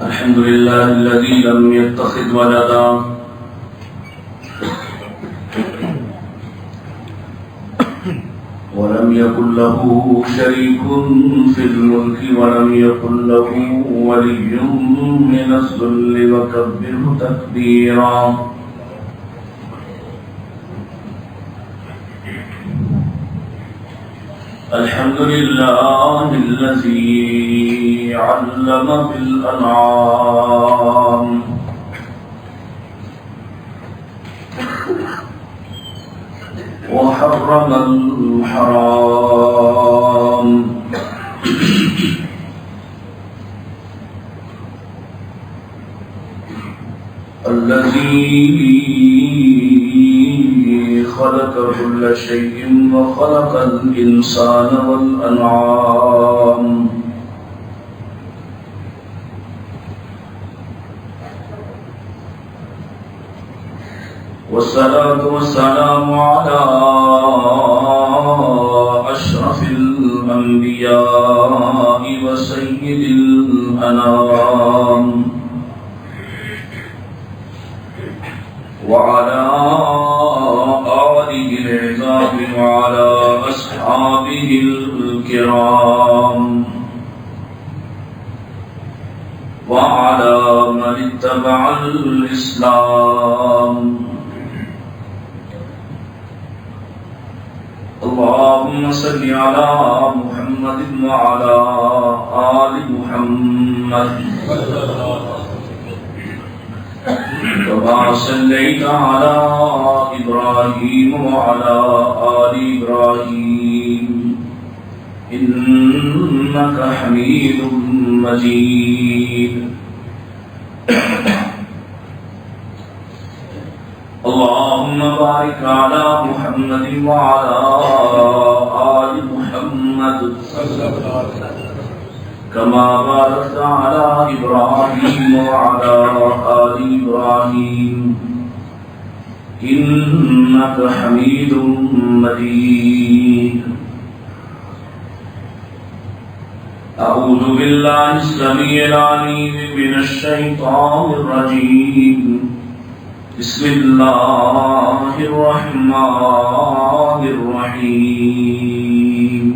الحمد لله الذي لم يتخذ ولدا ولم يكن له شريك في الملك ولم يكن له ولي من الذل وكبره تكبيرا. الحمد لله الذي علم بالأنعام وحرم الحرام الذي خلق كل شيء وخلق الإنسان والأنعام والصلاة والسلام على أشرف الأنبياء وسيد الأنام وعلى آله العظام وعلى أصحابه الكرام وعلى من اتبع الإسلام. اللهم صل على محمد وعلى آل محمد كما صليت على إبراهيم وعلى آل إبراهيم إنك حميد مجيد. اللهم بارك على محمد وعلى آل محمد كما باركت على إبراهيم وعلى آل إبراهيم إنك حميد مجيد. أعوذ بالله السميع العليم من الشيطان الرجيم. بسم الله الرحمن الرحيم.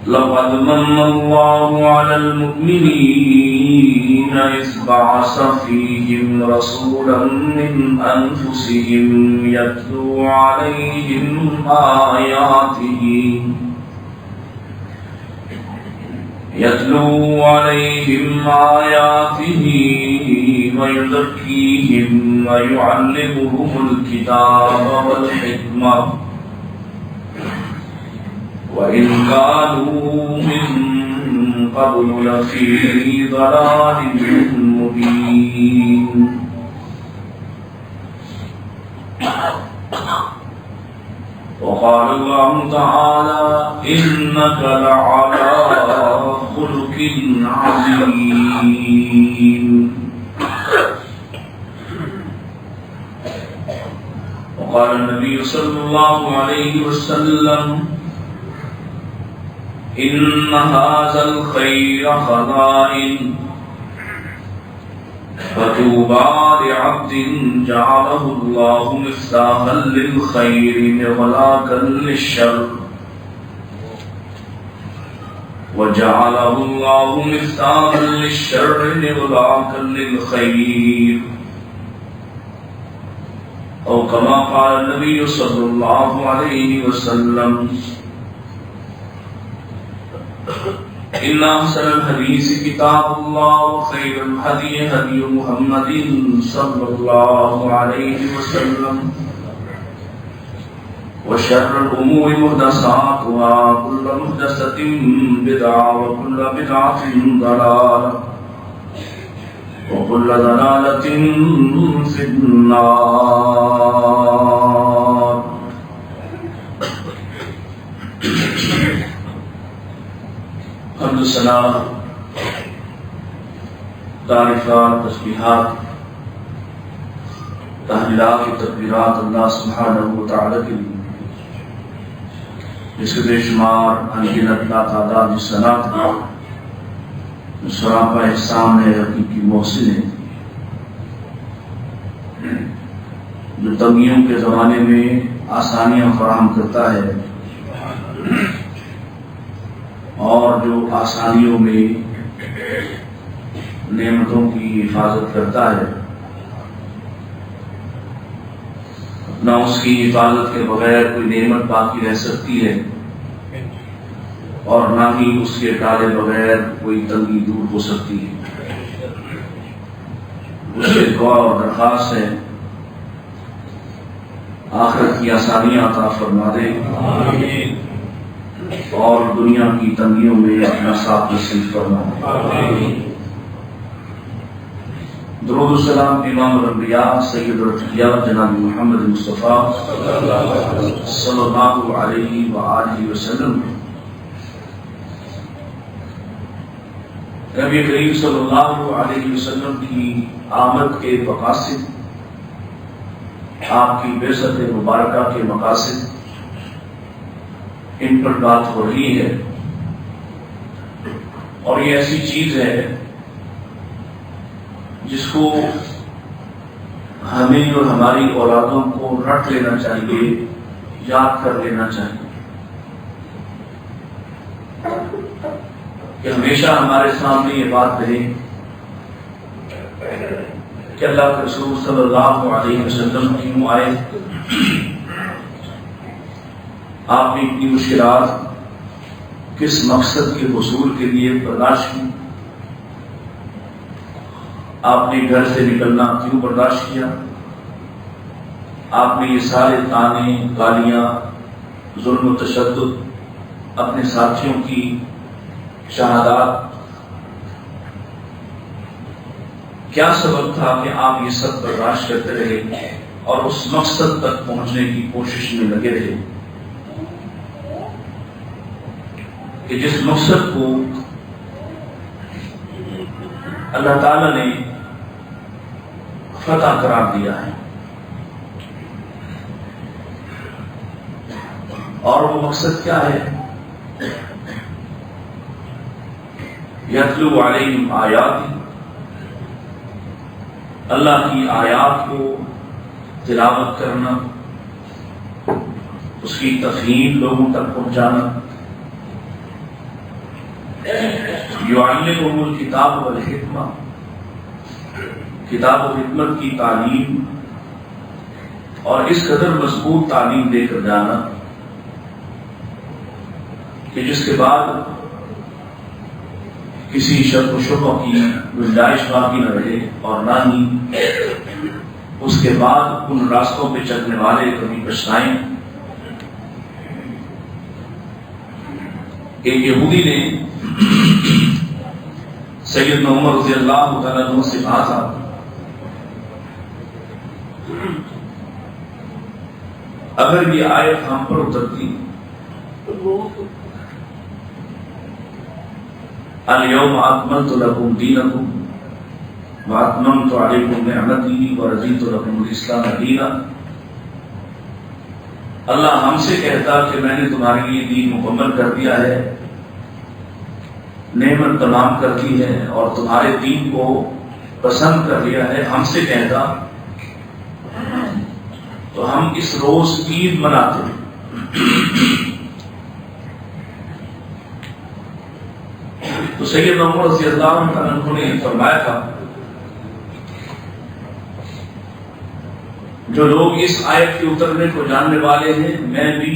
لقد من الله على المؤمنين إذ بعث فيهم رسولا من أنفسهم يتلو عليهم آياته ويزكيهم ويعلمهم الكتاب والحكمة وإن كانوا من قبل لفي ضلال مبين. وقال الله تعالى إنك لعلى خلق عظيم. وقال النبي صلى الله عليه وسلم إن هذا الخير خزائن فطوبى لعبد جعله الله مفتاحا للخير مغلاقا للشر وجعله الله مفتاحا للشر مغلاقا للخير أو كما قال النبي صلى الله عليه وسلم. إن أحسن الحديث كتاب الله وخير الهدي هدي محمد صلى الله عليه وسلم وشر الأمور محدثاتها كل محدثة بدعة وكل بدعة ضلالة وكل ضلالة في النار. حمد ثنا تعریفات تسبیحات تحلیلات و تکبیرات اللہ سبحانہ و تعالی کے لیے جس کے بے شمار انگنت لا تعداد صلاۃ سراپا احسان ہے، حقیقی محسن ہے، جو تنگیوں کے زمانے میں آسانیاں فراہم کرتا ہے اور جو آسانیوں میں نعمتوں کی حفاظت کرتا ہے۔ نہ اس کی حفاظت کے بغیر کوئی نعمت باقی رہ سکتی ہے اور نہ ہی اس کے ٹالے بغیر کوئی تنگی دور ہو سکتی ہے۔ اس سے دعا اور درخواست ہے آخرت کی آسانیاں عطا فرما دے اور دنیا کی تنگیوں میں اپنا ساتھ نصیب فرما دے۔ درود و سلام امام الانبیاء سید الاتقیاء جناب محمد مصطفیٰ صلی اللہ علیہ وآلہ وسلم، نبی کریم صلی اللہ علیہ وسلم کی آمد کے مقاصد، آپ کی بعثت مبارکہ کے مقاصد، ان پر بات ہو رہی ہے۔ اور یہ ایسی چیز ہے جس کو ہمیں اور ہماری اولادوں کو رٹ لینا چاہیے، یاد کر لینا چاہیے کہ ہمیشہ ہمارے سامنے یہ بات رہے کہ اللہ کے رسول صلی اللہ علیہ وسلم کیوں آئے، آپ نے اتنی مشکلات کس مقصد کے حصول کے لیے برداشت کی، آپ نے گھر سے نکلنا کیوں برداشت کیا، آپ نے یہ سارے طعنے، گالیاں، ظلم و تشدد، اپنے ساتھیوں کی شہادات، کیا سبب تھا کہ آپ یہ سب برداشت کرتے رہے اور اس مقصد تک پہنچنے کی کوشش میں لگے رہے کہ جس مقصد کو اللہ تعالی نے فتح قرار دیا ہے، اور وہ مقصد کیا ہے؟ یتلو علیہم آیات، اللہ کی آیات کو تلاوت کرنا، اس کی تفہیم لوگوں تک پہنچانا، یعلمہم الکتاب والحکمہ، کتاب و حکمت کی تعلیم، اور اس قدر مضبوط تعلیم دے کر جانا کہ جس کے بعد کسی شک و شبہ کی گنجائش باقی نہ رہے، اور نہ ہی اس کے بعد ان راستوں پہ چلنے والے کبھی پچھتائیں۔ ایک یہودی نے سیدنا عمر رضی اللہ تعالیٰ عنہ سے کہا تھا اگر یہ آیت ہم پر اترتی، الیوم اکملت لکم دینکم واتممت علیکم نعمتی ورضیت لکم الاسلام دینا، اللہ ہم سے کہتا کہ میں نے تمہارے لیے دین مکمل کر دیا ہے، نعمت تمام کر دی ہے اور تمہارے دین کو پسند کر لیا ہے، ہم سے کہتا تو ہم اس روز عید مناتے۔ تو سیدنا عمر رضی اللہ عنہ نے فرمایا تھا جو لوگ اس آیت کے اترنے کو جاننے والے ہیں، میں بھی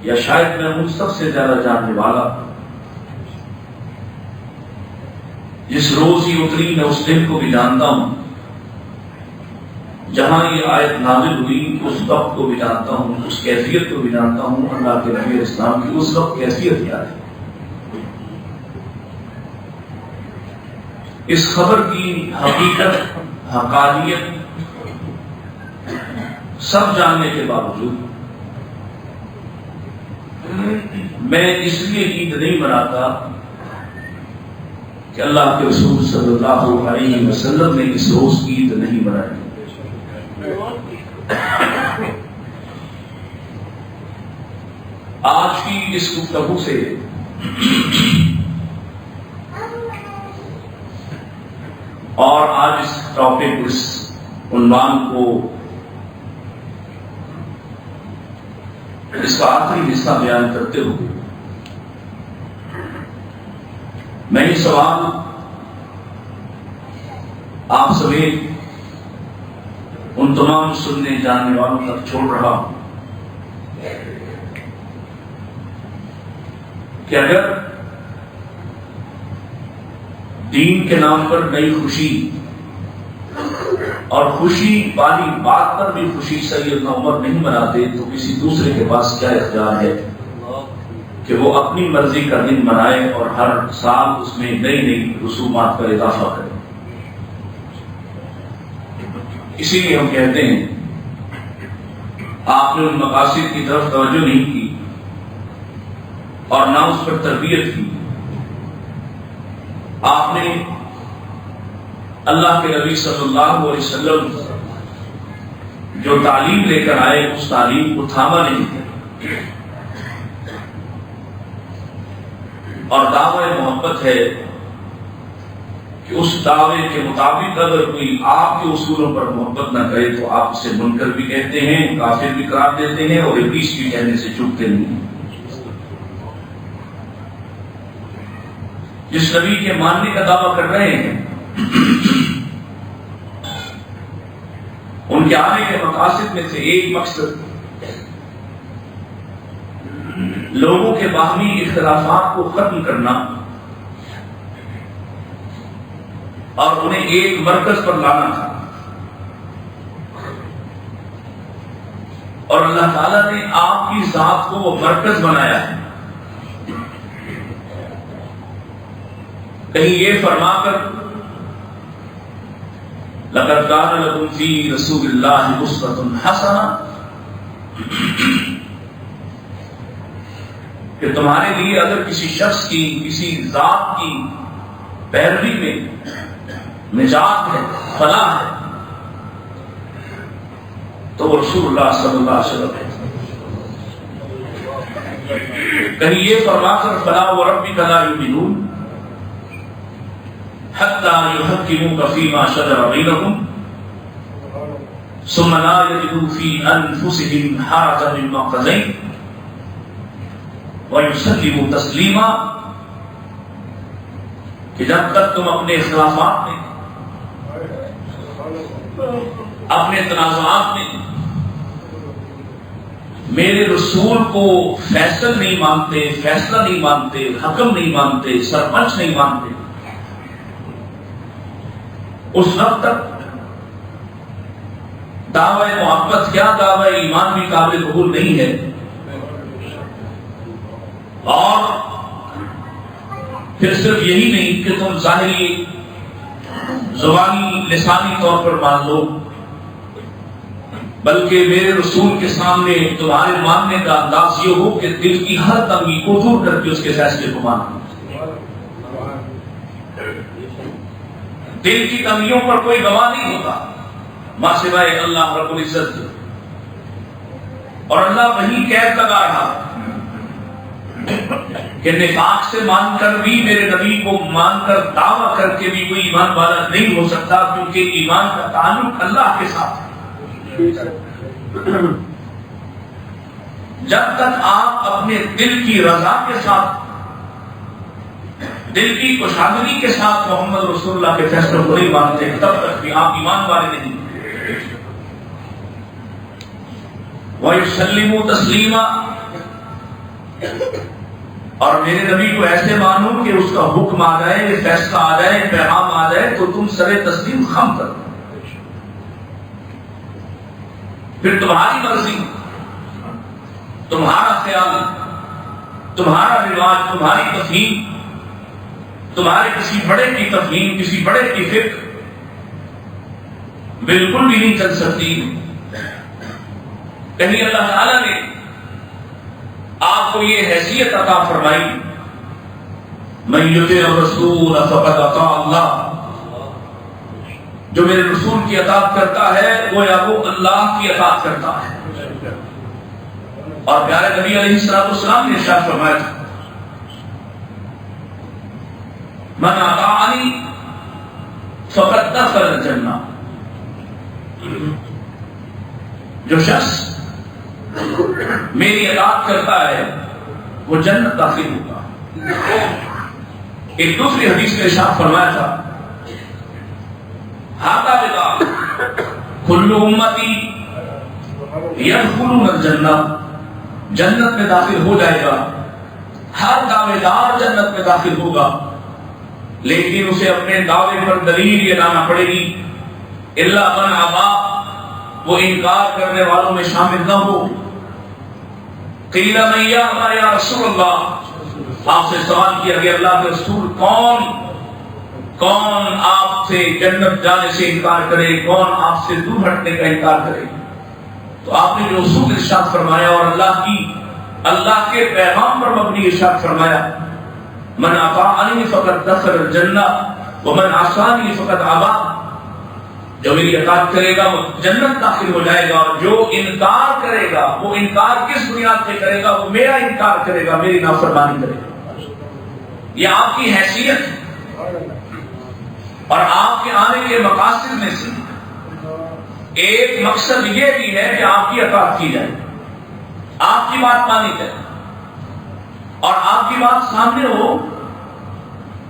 یا شاید میں ہوں سب سے زیادہ جاننے والا، جس روز ہی اتری میں اس دن کو بھی جانتا ہوں، جہاں یہ آیت نازل ہوئی اس وقت کو بھی جانتا ہوں، اس کیفیت کو بھی جانتا ہوں، اللہ کے نبی اسلام کی اس وقت کیفیت کیا ہے۔ اس خبر کی حقیقت، حقانیت سب جاننے کے باوجود میں اس لیے عید نہیں مناتا کہ اللہ کے رسول صلی اللہ علیہ وسلم نے اس روز عید نہیں منائی۔ آج کی اس گفتگو سے ٹاپک، اس عنوان کو، اس کا آخری حصہ بیان کرتے ہوئے میں یہ سوال آپ سمیت ان تمام سننے جاننے والوں تک چھوڑ رہا ہوں کہ اگر دین کے نام پر نئی خوشی اور خوشی والی بات پر بھی خوشی سیدنا عمر نہیں مناتے تو کسی دوسرے کے پاس کیا اختیار ہے کہ وہ اپنی مرضی کا دن منائے اور ہر سال اس میں نئی نئی رسومات کا اضافہ کرے. اسی لیے ہم کہتے ہیں آپ نے ان مقاصد کی طرف توجہ نہیں کی اور نہ اس پر تربیت کی. آپ نے اللہ کے نبی صلی اللہ علیہ وسلم جو تعلیم لے کر آئے اس تعلیم کو تھاما نہیں اور دعوی محبت ہے کہ اس دعوے کے مطابق اگر کوئی آپ کے اصولوں پر محبت نہ کرے تو آپ اسے منکر بھی کہتے ہیں، کافر بھی قرار دیتے ہیں اور ابلیس بھی کہنے سے چوکتے نہیں. جس نبی کے ماننے کا دعویٰ کر رہے ہیں ان کے آنے کے مقاصد میں سے ایک مقصد لوگوں کے باہمی اختلافات کو ختم کرنا اور انہیں ایک مرکز پر لانا تھا. اور اللہ تعالیٰ نے آپ کی ذات کو وہ مرکز بنایا ہے. کہیں یہ فرما کر لَقَدْ كَانَ لَكُمْ فِي رَسُولِ اللَّهِ أُسْوَةٌ حَسَنَةٌ کہ تمہارے لیے اگر کسی شخص کی، کسی ذات کی پیروی میں نجات ہے، فلاح ہے تو وہ رسول اللہ صلی اللہ علیہ وسلم ہے. کہیں یہ فرما کر فَلَا وَرَبِّكَ لَا يُؤْمِنُونَ حَتَّى يُحَكِّمُوكَ فِيمَا شَجَرَ بَيْنَهُمْ ثُمَّ لَا يَجِدُوا فِي أَنفُسِهِمْ حَرَجًا مِّمَّا قَضَيْتَ وَيُسَلِّمُوا تَسْلِيمًا کہ جب تک تم اپنے اختلافات میں، اپنے تنازعات میں میرے رسول کو فیصل نہیں مانتے، فیصلہ نہیں مانتے، حکم نہیں مانتے، سرپنچ نہیں مانتے، اس وقت تک دعوی محبت کیا دعوی ایمان بھی قابل قبول نہیں ہے. اور پھر صرف یہی نہیں کہ تم ظاہری زبانی لسانی طور پر مان لو، بلکہ میرے رسول کے سامنے تمہارے ماننے کا انداز یہ ہو کہ دل کی ہر تنگی کو دور کر کے اس کے فیصلے کو مانو. دل کی تنگیوں پر کوئی گواہ نہیں ہوتا ماں سوائے اللہ رب العزت. اور اللہ وہی قید لگا رہا کہ نفاق سے مان کر بھی میرے نبی کو مان کر دعویٰ کر کے بھی کوئی ایمان والا نہیں ہو سکتا، کیونکہ ایمان کا تعلق اللہ کے ساتھ ہے. جب تک آپ اپنے دل کی رضا کے ساتھ، دل کی کشادگی کے ساتھ محمد رسول اللہ کے فیصلوں کو نہیں مانتے تب تک بھی آپ ایمان والے نہیں. وَيُسَلِّمُوا تَسْلِيمًا اور میرے نبی کو ایسے مانو کہ اس کا حکم آ جائے، فیصلہ آ جائے، پیغام آ جائے تو تم سر تسلیم خم کرو. پھر تمہاری مرضی، تمہارا خیال، تمہارا رواج، تمہاری تفہیم، تمہارے کسی بڑے کی تفہیم، کسی بڑے کی فکر بالکل بھی نہیں چل سکتی. کہیں اللہ تعالیٰ نے آپ کو یہ حیثیت عطا فرمائی من یطع الرسول فقد اطاع اللہ، جو میرے رسول کی اطاعت کرتا ہے وہ یا وہ اللہ کی اطاعت کرتا ہے. اور پیارے نبی علیہ السلام نے ارشاد فرمایا تھا من اطاعنی فقد دخل الجنہ، جو شخص میری اطاعت کرتا ہے وہ جنت داخل ہوگا۔ ایک دوسری حدیث میں ارشاد فرمایا تھا ہاتا بدا کل امتی یدخلون الجنہ، جنت میں داخل ہو جائے گا، ہر دعوے دار جنت میں داخل ہوگا، لیکن اسے اپنے دعوے پر دلیل یہ لانا پڑے گی الا من ابا، وہ انکار کرنے والوں میں شامل نہ ہو۔ قیل من یابا یا رسول اللہ، آپ سے سوال کیا کہ اللہ کے رسول کون آپ سے جنت جانے سے انکار کرے، کون آپ سے دور ہٹنے کا انکار کرے؟ تو آپ نے جو اصول ارشاد فرمایا اور اللہ کے پیغام پر مبنی ارشاد فرمایا من اطاعنی فقد دخل الجنہ ومن عصانی فقد ابا، جو میری اطاعت کرے گا وہ جنت داخل ہو جائے گا، اور جو انکار کرے گا وہ انکار کس بنیاد پہ کرے گا؟ وہ میرا انکار کرے گا، میری نافرمانی کرے گا۔ یہ آپ کی حیثیت ہے، اور آپ کے آنے کے مقاصد میں سے ایک مقصد یہ بھی ہے کہ آپ کی اطاعت کی جائے، آپ کی بات مانی جائے، اور آپ کی بات سامنے ہو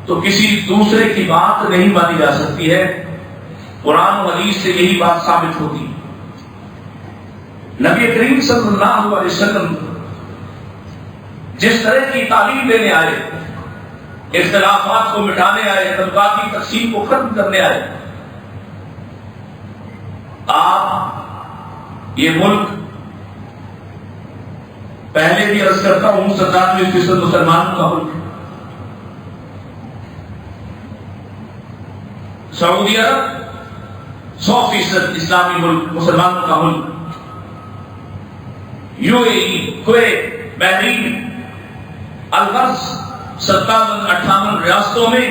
تو کسی دوسرے کی بات نہیں مانی جا سکتی ہے۔ قرآن و حدیث سے یہی بات ثابت ہوتی ہے۔ نبی کریم صلی اللہ علیہ وسلم جس طرح کی تعلیم دینے آئے، اختلافات کو مٹانے آئے، طبقاتی تقسیم کو ختم کرنے آئے، آپ یہ ملک پہلے بھی عرض کرتا ہوں 97% مسلمانوں کا ملک، سعودی عرب 100% اسلامی ملک، مسلمانوں کا ملک، U A E, Kuwait, Bahrain, الغرض 57-58 ریاستوں میں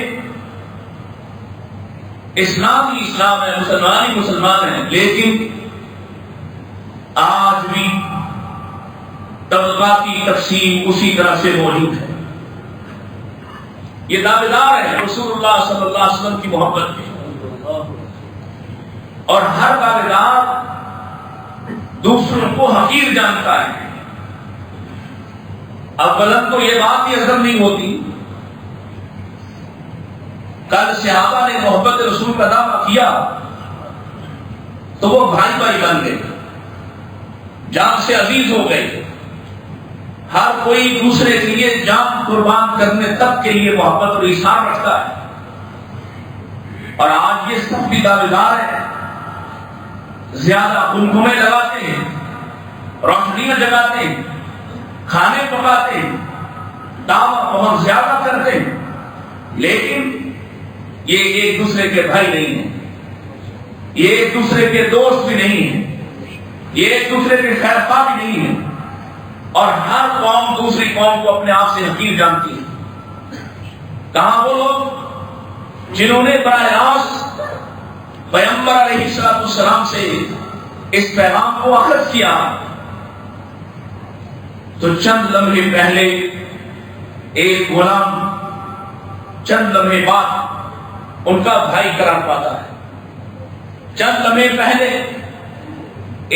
اسلام ہی اسلام ہے، مسلمان ہی مسلمان ہیں، لیکن آج بھی طبقاتی تقسیم اسی طرح سے موجود ہے۔ یہ دعوے دار ہے رسول اللہ صلی اللہ علیہ وسلم کی محبت کے، اور ہر دعوے دار دوسروں کو حقیر جانتا ہے۔ اب بلند کو یہ بات ہی ہضم نہیں ہوتی، کل صحابہ نے محبت رسول کا دعویٰ کیا تو وہ بھائی بھائی بن گئے، جان سے عزیز ہو گئے، ہر کوئی دوسرے کے لیے جان قربان کرنے تک کے لیے محبت اور ایثار رکھتا ہے۔ اور آج یہ سب بھی دعوے دار ہے، زیادہ گمگمے لگاتے ہیں، روشنیاں جگاتے ہیں، کھانے پکاتے ہیں، دعویٰ بہت زیادہ کرتے ہیں، لیکن یہ ایک دوسرے کے بھائی نہیں ہیں، یہ ایک دوسرے کے دوست بھی نہیں ہیں، یہ ایک دوسرے کے خیر خواہ بھی نہیں ہیں، اور ہر قوم دوسری قوم کو اپنے آپ سے حقیر جانتی ہے۔ کہاں وہ لوگ جنہوں نے براہ راست پیغمبر علیہ السلام سے اس پیغام کو اخذ کیا، تو چند لمحے پہلے ایک غلام چند لمحے بعد ان کا بھائی قرار پاتا ہے، چند لمحے پہلے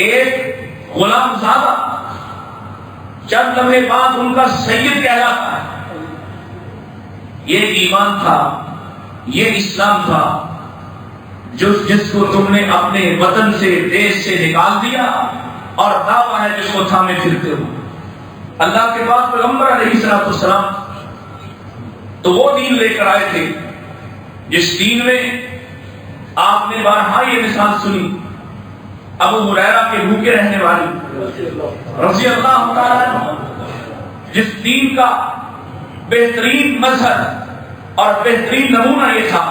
ایک غلام زادہ چند لمحے بعد ان کا سید کہلاتا ہے۔ یہ ایمان تھا، یہ اسلام تھا، جس کو تم نے اپنے وطن سے، دیش سے نکال دیا، اور دعویٰ ہے جس کو تھامے پھرتے ہو۔ اللہ کے بعد پیغمبر علیہ السلام تو وہ دین لے کر آئے تھے جس دین میں آپ نے بارہا یہ مثال سنی، ابو ہریرہ کے بھوکے رہنے والی رضی اللہ تعالیٰ عنہ، جس دین کا بہترین مظہر اور بہترین نمونہ یہ تھا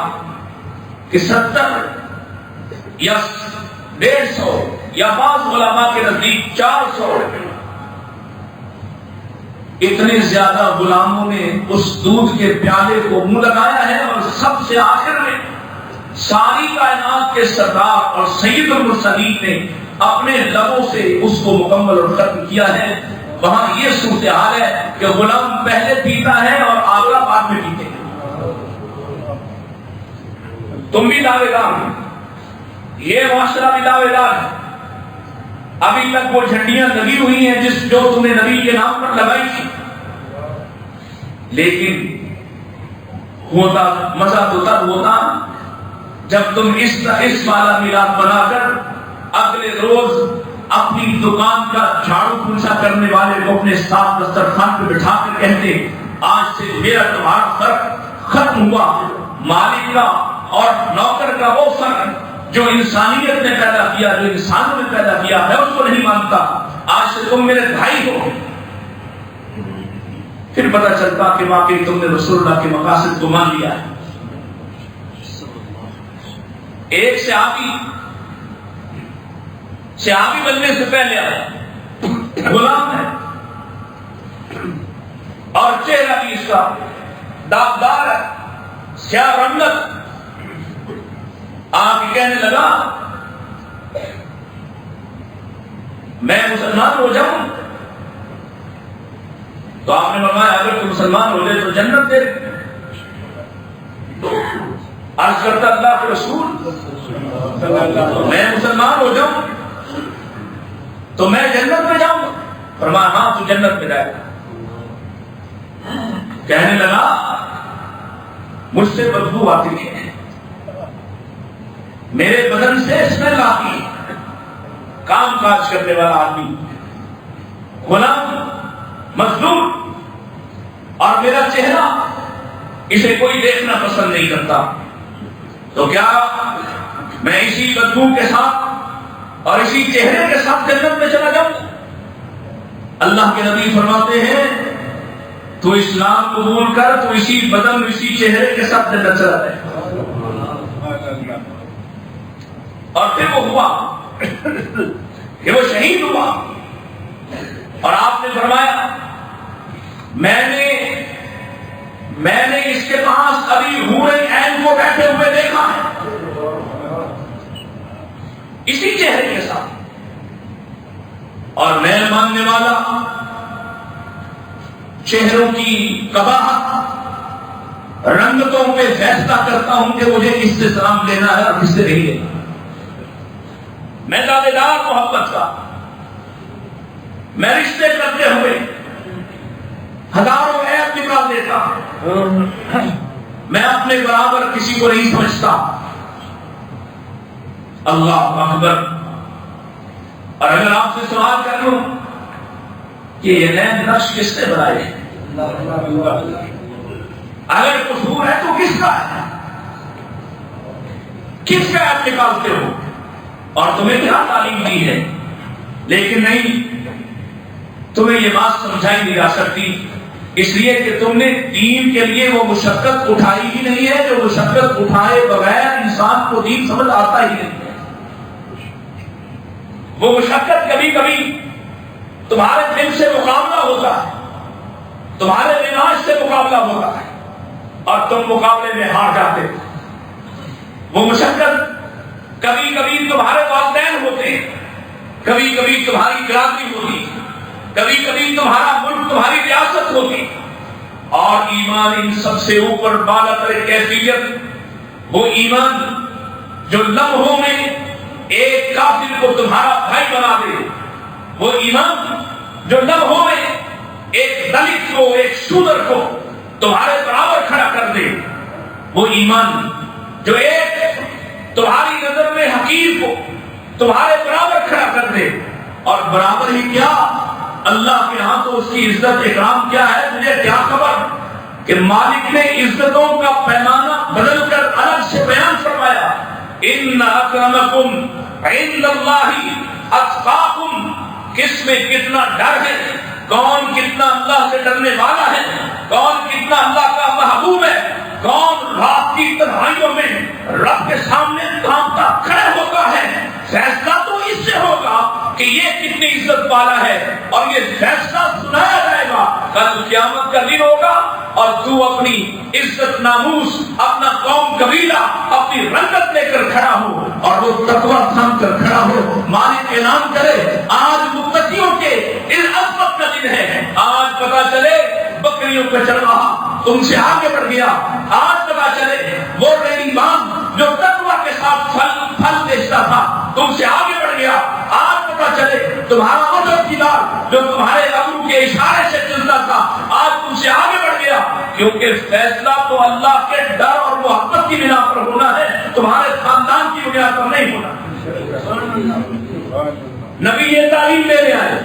کہ 70 یا 150 یا بعض علماء کے نزدیک 400 اتنے زیادہ غلاموں نے اس دودھ کے پیالے کو منہ لگایا ہے، اور سب سے آخر میں ساری کائنات کے سردار اور سید المرسلین نے اپنے لبوں سے اس کو مکمل اور ختم کیا ہے۔ وہاں یہ صورتحال ہے کہ غلام پہلے پیتا ہے اور آقا بعد میں پیتے ہیں۔ تم بھی دعوے دار ہو، یہ معاشرہ بھی دعویدار ہے. ابھی تک وہ جھنڈیاں لگی ہوئی ہیں جو تم نے نبی کے نام پر لگائی تھی، لیکن ہوتا مزہ تو تب ہوتا جب تم اس والا میلاد بنا کر اگلے روز اپنی دکان کا جھاڑو پوچھا کرنے والے کو اپنے ساتھ دسترخوان پہ بٹھا کر کہتے آج سے میرا تمہارا فرق ختم ہوا. مالک کا اور نوکر کا وہ فرق جو انسانیت نے پیدا کیا، جو انسانوں نے پیدا کیا ہے، اس کو نہیں مانتا. آج سے تم میرے بھائی ہو. پھر پتہ چلتا کہ واقعی تم نے رسول اللہ کے مقاصد کو مان لیا ہے. ایک صحابی بننے سے پہلے آیا، غلام ہے اور چہرہ بھی اس کا داغدار ہے، سیاہ رنگت. آپ کہنے لگا میں مسلمان ہو جاؤں. تو آپ نے فرمایا اگر تم مسلمان ہو جائے تو جنت دے. عرض کرتا اللہ کے رسول میں مسلمان ہو جاؤں تو میں جنت میں جاؤں گا. فرمایا ہاں تو جنت میں جائے گا. کہنے لگا مجھ سے بدبو آتی ہے، میرے بدن سے اسمیل آتی ہے. کام کاج کرنے والا آدمی، غلام، مظلوم، اور میرا چہرہ اسے کوئی دیکھنا پسند نہیں کرتا. تو کیا میں اسی بدبو کے ساتھ اور اسی چہرے کے ساتھ جنت میں چلا جاؤں؟ اللہ کے نبی فرماتے ہیں تو اسلام قبول کر، تو اسی بدن اسی چہرے کے ساتھ جنت چلا جائے. اور پھر وہ ہوا کہ وہ شہید ہوا. اور آپ نے فرمایا میں نے اس کے پاس ابھی حور عین کو بیٹھے ہوئے دیکھا ہے اسی چہرے کے ساتھ. اور میں ماننے والا چہروں کی قباحت، رنگتوں پہ فیصلہ کرتا ہوں کہ مجھے کس سے سلام لینا ہے اور کس سے نہیں لینا. میں دعویدار محبت کا، میں رشتے کرتے ہوئے ہزاروں عیب نکال دیتا. میں اپنے برابر کسی کو نہیں سمجھتا. اللہ اکبر. اور اگر آپ سے سوال کر لوں کہ یہ نئے نقش کس نے بنائے، اگر قصور ہے تو کس کا ہے؟ کس کا عیب نکالتے ہو؟ اور تمہیں کیا تعلیم دی ہے؟ لیکن نہیں، تمہیں یہ بات سمجھائی نہیں جا سکتی، اس لیے کہ تم نے دین کے لیے وہ مشقت اٹھائی ہی نہیں ہے جو مشقت اٹھائے بغیر انسان کو دین سمجھ آتا ہی نہیں ہے. وہ مشقت کبھی کبھی تمہارے دل سے مقابلہ ہوتا ہے، تمہارے مزاج سے مقابلہ ہوتا ہے اور تم مقابلے میں ہار جاتے ہو. وہ مشقت کبھی کبھی تمہارے والدین ہوتے ہیں، کبھی کبھی تمہاری برادری ہوتی، کبھی کبھی تمہارا ملک، تمہاری ریاست ہوتی. اور ایمان ان سب سے اوپر بالا تر کیفیت، وہ ایمان جو لمحوں میں ایک کافر کو تمہارا بھائی بنا دے، وہ ایمان جو لمحوں میں ایک دلت کو، ایک شودر کو تمہارے برابر کھڑا کر دے، وہ ایمان جو ایک تمہاری نظر میں حقیر کو تمہارے برابر کھڑا کر دے. اور برابر ہی کیا، اللہ کے ہاں تو اس کی عزت اکرام کیا ہے مجھے کیا خبر کہ مالک نے عزتوں کا پیمانہ بدل کر الگ سے بیان فرمایا. ان اکرمکم عند اللہ اتقاکم. کس میں کتنا ڈر ہے، کون کتنا اللہ سے ڈرنے والا ہے، کون کتنا اللہ کا محبوب ہے، کون رات کی تنہائیوں میں رب کے سامنے کانپتا کھڑا ہوتا ہے. فیصلہ تو اس سے ہوگا کہ یہ کتنی عزت والا ہے، اور یہ فیصلہ سنایا جائے گا کل قیامت کا دن ہوگا. اور تو اپنی عزت، ناموس، اپنا قوم، قبیلہ، اپنی رنگت لے کر کھڑا ہو اور وہ تقویٰ تھام کر کھڑا ہو. مالک اعلان کرے آج متقیوں کے اس عظمت کا دن ہے. آج پتا چلے بکریوں پہ چل رہا تم سے آگے بڑھ گیا. آج پتا چلے وہ ریلی باندھ جو تقویٰ کے ساتھ پھل بیچتا تھا تم سے آگے بڑھ گیا. آج پتا چلے تمہارا وہ چوکیدار جو تمہارے ابرو کے اشارے سے چلتا تھا آج تم سے آگے بڑھ گیا. کیونکہ فیصلہ تو اللہ کے ڈر اور محبت کی بنا پر ہونا ہے, تمہارے خاندان کی بنا پر نہیں ہونا. نبی یہ تعلیم دینے آئے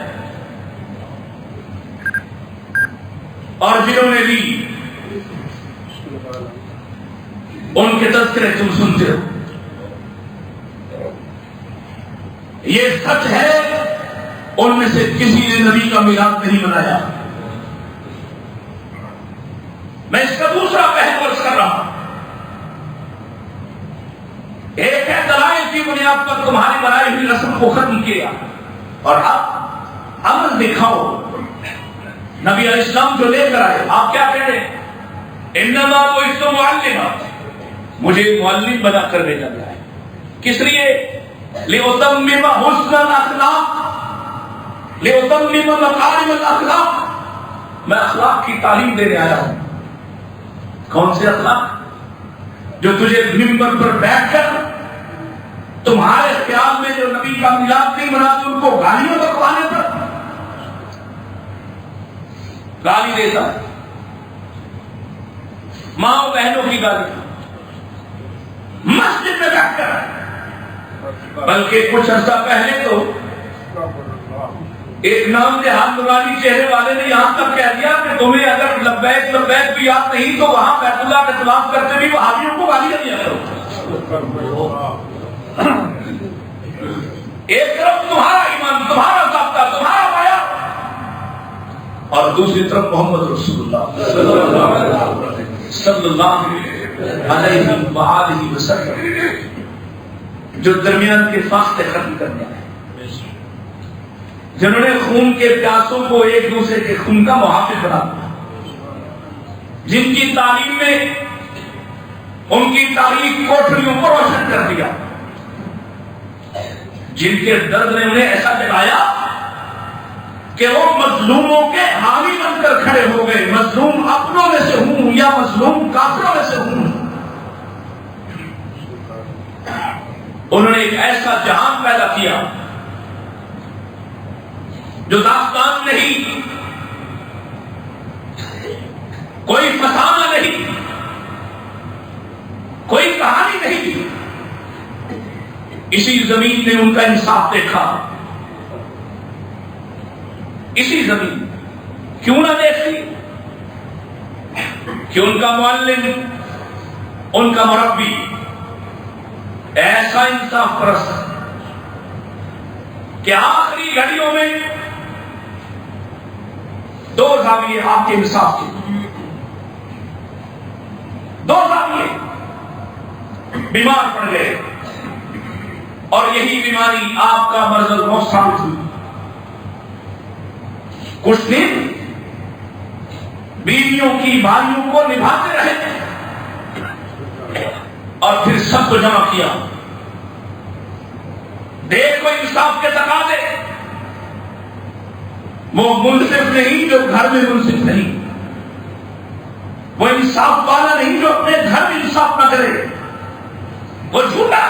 اور جنہوں نے لی ان کے تذکرے تم سنتے ہو. یہ سچ ہے ان میں سے کسی نے نبی کا میلاد نہیں منایا. میں اس کا دوسرا پہلو عرض کر رہا ہوں. ایک ہے دلائل کی بنیاد پر تمہاری بنائی ہوئی رسم کو ختم کیا اور اب عمل دکھاؤ. نبی علیہ السلام جو لے کر آئے آپ کیا کہہ رہے ہیں؟ انما بعثت معلما, مجھے معلم بنا کر بھیجا گیا ہے. کس لیے؟ لأتمم حسن الاخلاق, لأتمم مکارم الاخلاق. میں اخلاق کی تعلیم دینے آیا ہوں. کون سے اخلاق؟ جو تجھے منبر پر بیٹھ کر تمہارے خیال میں جو نبی کا میلاد نہیں مناتے ان کو گالیاں بکوانے پر گالی دیتا ہے, ماں و بہنوں کی گالی مسجد میں بیٹھ کر. بلکہ کچھ عرصہ پہلے تو ایک نام دیہات نورانی چہرے والے نے یہاں تک کہہ دیا کہ تمہیں اگر لبیک لبیک بھی یاد نہیں تو وہاں بیت اللہ کا طواف کرتے بھی وہابیوں کو گالیاں دیا کرو. ایک طرف تمہارا ایمان, تمہارا ضابطہ, تمہارا پایا, اور دوسری طرف محمد رسول اللہ صلی اللہ علیہ وآلہ وسلم جو درمیان کے فاصلے ختم کرنے آئے, جنہوں نے خون کے پیاسوں کو ایک دوسرے کے خون کا محافظ بنا دیا, جن کی تعلیم میں ان کی تاریخ کوٹریوں کو روشن کر دیا, جن کے درد نے انہیں ایسا جگایا کہ وہ مظلوموں کے حامی بن کر کھڑے ہو گئے. مظلوم اپنوں میں سے ہوں یا مظلوم کافروں میں سے ہوں, انہوں نے ایک ایسا جہان پیدا کیا جو داستان نہیں, کوئی فسانہ نہیں, کوئی کہانی نہیں. اسی زمین نے ان کا انصاف دیکھا. اسی زمین کیوں نہ دیکھتی کہ ان کا معلم, ان کا مربی ایسا انصاف پرست کہ آخری گھڑیوں میں دو زاویے آپ کے انصاف کے, دو زاویے بیمار پڑ گئے اور یہی بیماری آپ کا مرض الموت ثابت ہوئی. کچھ دن بیویوں کی بھائیوں کو نبھاتے رہے اور پھر سب کو جمع کیا. دیکھو انصاف کے تقاضے, وہ منصف نہیں جو گھر میں منصف نہیں, وہ انصاف والا نہیں جو اپنے گھر میں انصاف نہ کرے, وہ جھوٹا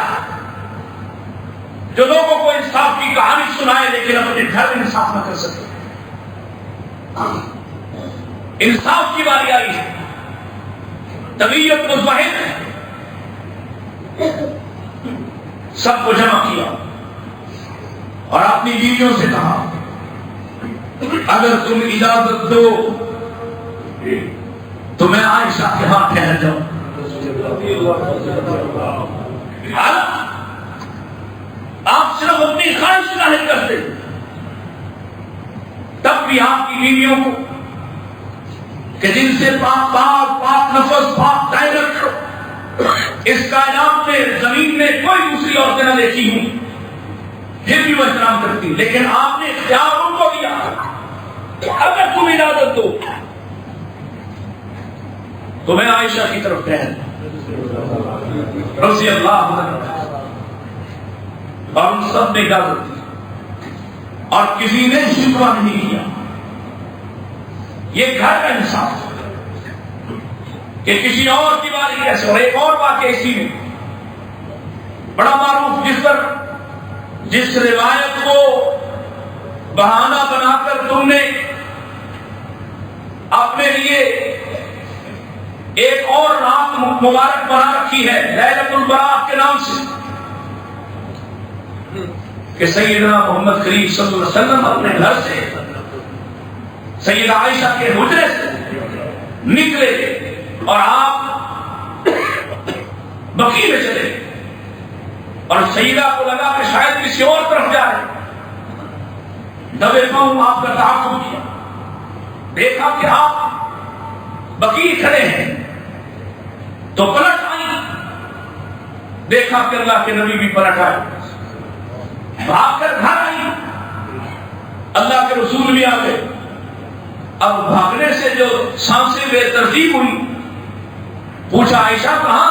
جو لوگوں کو انصاف کی کہانی سنائے لیکن اپنے گھر میں انصاف نہ کر سکے. انصاف کی باری آئی ہے, طبیعت مطمئن ہے, سب کو جمع کیا اور اپنی بیویوں سے کہا اگر تم اجازت دو تو میں عائشہ کے ہاں ٹھہر جاؤں. آپ صرف اپنی خواہش ظاہر کرتے, تب بھی آپ کی بیویوں کو کہ جن سے پاک پاک پاک نفس پاک ڈائریکٹ اس کائنات میں زمین میں کوئی دوسری عورتیں نہ دیکھی ہوں, پھر بھی وہ احترام کرتی, لیکن آپ نے اختیار ان کو دیا کہ اگر تم اجازت دو تو میں عائشہ کی طرف ٹہر رضی اللہ عنہ, اور ان سب نے اجازت دی اور کسی نے شکوہ نہیں کیا. یہ گھر کا انصاف کہ کسی اور کی باری کیسے. اور ایک اور واقعہ اسی میں بڑا معروف جس روایت کو بہانہ بنا کر تم نے اپنے لیے ایک اور رات مبارک بنا رکھی ہے لیلۃ البراء کے نام سے، کہ سیدنا محمد کریم صلی اللہ علیہ وسلم اپنے گھر سے سیدہ عائشہ کے حجرے سے نکلے اور آپ بقیع میں چلے، اور سیدہ کو لگا کہ شاید کسی اور طرف جائے، دبے پاؤں آپ کا تعاقب کیا، دیکھا کہ آپ بقیع کھڑے ہیں تو پلٹ آئی، دیکھا کہ اللہ کے نبی بھی پلٹ آئے، بھاگ کر گھر آئی، اللہ کے رسول بھی آ گئے۔ اب بھاگنے سے جو سانسیں بے ترتیب ہوئی، پوچھا عائشہ کہاں،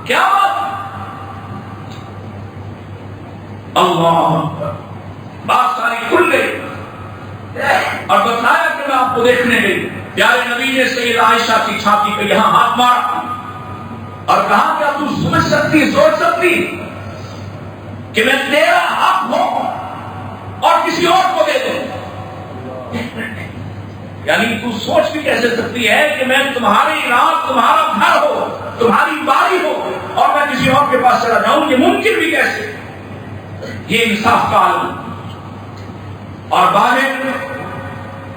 کیا بات؟ اللہ، بات ساری کھل گئی اور بتایا کہ میں آپ کو دیکھنے گئی۔ پیارے نبی نے سیدہ عائشہ کی چھاتی پہ یہاں ہاتھ مارا اور کہا کیا تو سمجھ سکتی، سوچ سکتی کہ میں تیرا حق ہوں اور کسی اور کو دے دوں؟ یعنی تو سوچ بھی کیسے سکتی ہے کہ میں تمہاری رات، تمہارا گھر ہو، تمہاری باری ہو اور میں کسی اور کے پاس چلا جاؤں؟ یہ ممکن بھی کیسے؟ یہ انصاف کا عالم۔ اور باہر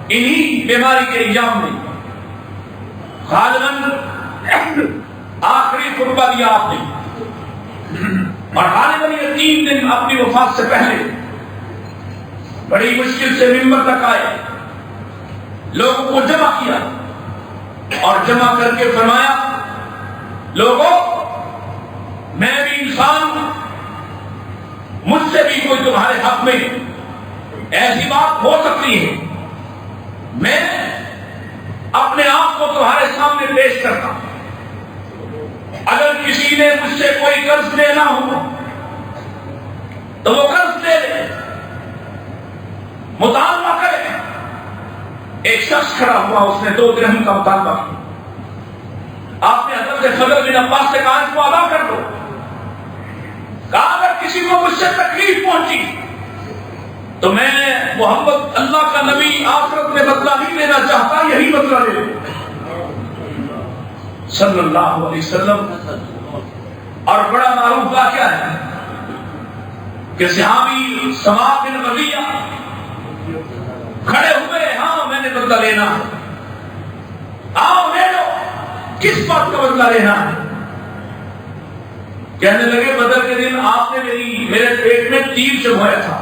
انہی بیماری کے ایام میں غالباً آخری خطبہ دیا آپ نے، اور غالباً یہ 3 دن اپنی وفات سے پہلے بڑی مشکل سے ممبر تک آئے، لوگوں کو جمع کیا اور جمع کر کے فرمایا، لوگوں میں بھی انسان ہوں، مجھ سے بھی کوئی تمہارے حق میں ایسی بات ہو سکتی ہے، میں اپنے آپ کو تمہارے سامنے پیش کرتا ہوں۔ اگر کسی نے مجھ سے کوئی قرض لینا ہو تو وہ قرض لے لے، مطالبہ کرے۔ ایک شخص کھڑا ہوا، اس نے 2 درہم کا مطالبہ کیا۔ آپ نے حضرت فضل بن عباس سے کہا اس کو ادا کر دو۔ کہا اگر کسی کو مجھ سے تکلیف پہنچی تو میں محمد اللہ کا نبی آخرت میں بدلہ نہیں لینا چاہتا، یہی بدلہ لے لوں صلی اللہ علیہ وسلم۔ اور بڑا معروف واقعہ ہے کہ صحابی سماع بن ربیعہ کھڑے ہوئے، ہاں میں نے بدلہ لینا ہے، آؤ لے لو، کس بات کا بدلہ لینا ہے؟ کہنے لگے بدر کے دن آپ نے میرے پیٹ میں تیر چبھایا تھا،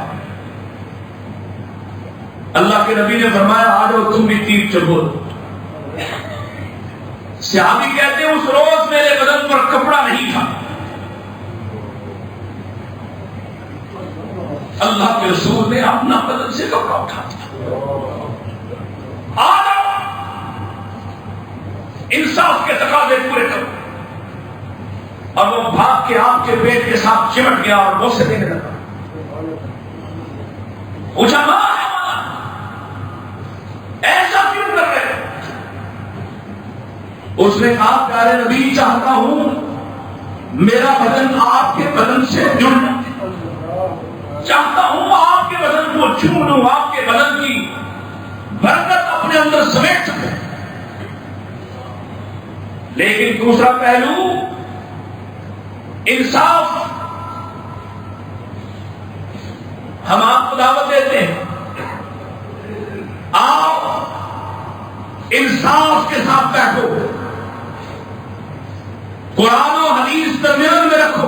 اللہ کے نبی نے فرمایا آ جاؤ تم بھی تیر چبھو۔ صحابی کہتے ہیں اس روز میرے بدن پر کپڑا نہیں تھا، اللہ کے رسول نے اپنا بدن سے کپڑا اٹھا دیا، آ جاؤ انصاف کے تقاضے پورے کرو۔ اور وہ بھاگ کے آپ کے پیٹ کے ساتھ چمٹ گیا اور بوسے دینے لگا۔ پوچھا ایسا کیوں کر رہے؟ اس نے کہا پیارے نبی چاہتا ہوں میرا بدن آپ کے بدن سے جڑ جائے، چاہتا ہوں آپ کے بدن کو چھو لوں، آپ کے بدن کی برکت اپنے اندر سمیٹ سکے۔ لیکن دوسرا پہلو انصاف، ہم آپ کو دعوت دیتے ہیں آپ انصاف کے ساتھ بیٹھو، قرآن و حدیث درمیان میں رکھو،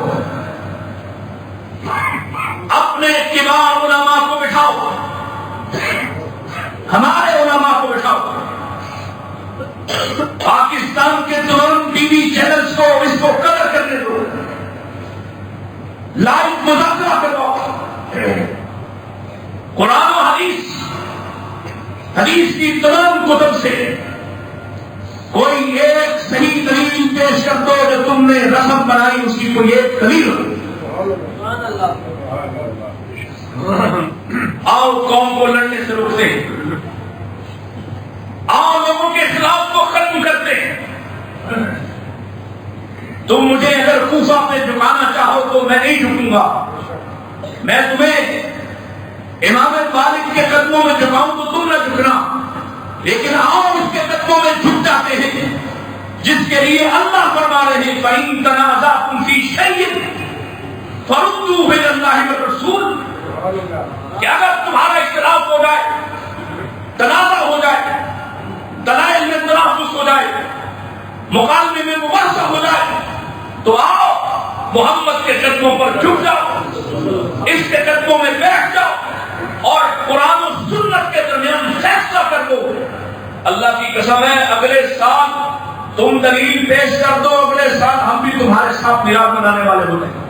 اپنے کبار علماء کو بٹھاؤ، ہمارے علماء کو بٹھاؤ، پاکستان کے تمام ٹی وی چینلز کو اس کو کور کرنے دو، لائیو مذاکرہ کرو، قرآن و حدیث کی تمام کتب سے کوئی ایک صحیح دلیل پیش کر دو جو تم نے رسم بنائی، اس کی کوئی ایک دلیل ہو۔ آؤ قوم کو لڑنے سے روکتے ہیں، آؤ لوگوں کے خلاف کو ختم کرتے ہیں۔ تم مجھے اگر کوفہ پہ جھکانا چاہو تو میں نہیں جھکوں گا، میں تمہیں امام مالک کے قدموں میں جھکاؤں تو تم نہ جھکنا، لیکن آؤ اس کے قدموں میں جھک جاتے ہیں جس کے لیے اللہ فرما رہے ہیں فَإِن تَنَازَعْتُمْ فِي شَيْءٍ فَرُدُّوهُ إِلَى اللَّهِ وَالرَّسُولِ، کہ اگر تمہارا اختلاف ہو جائے، تنازع ہو جائے، دلائل میں تنافس ہو جائے، مکالمے میں مباحثہ ہو جائے، تو آؤ محمد کے قدموں پر جھک جاؤ، اس کے قدموں میں بیٹھ جاؤ اور قرآن و سنت کے درمیان فیصلہ کر دو۔ اللہ کی قسم ہے اگلے سال تم دلیل پیش کر دو، اگلے سال ہم بھی تمہارے ساتھ میراث منانے والے ہوتے ہیں۔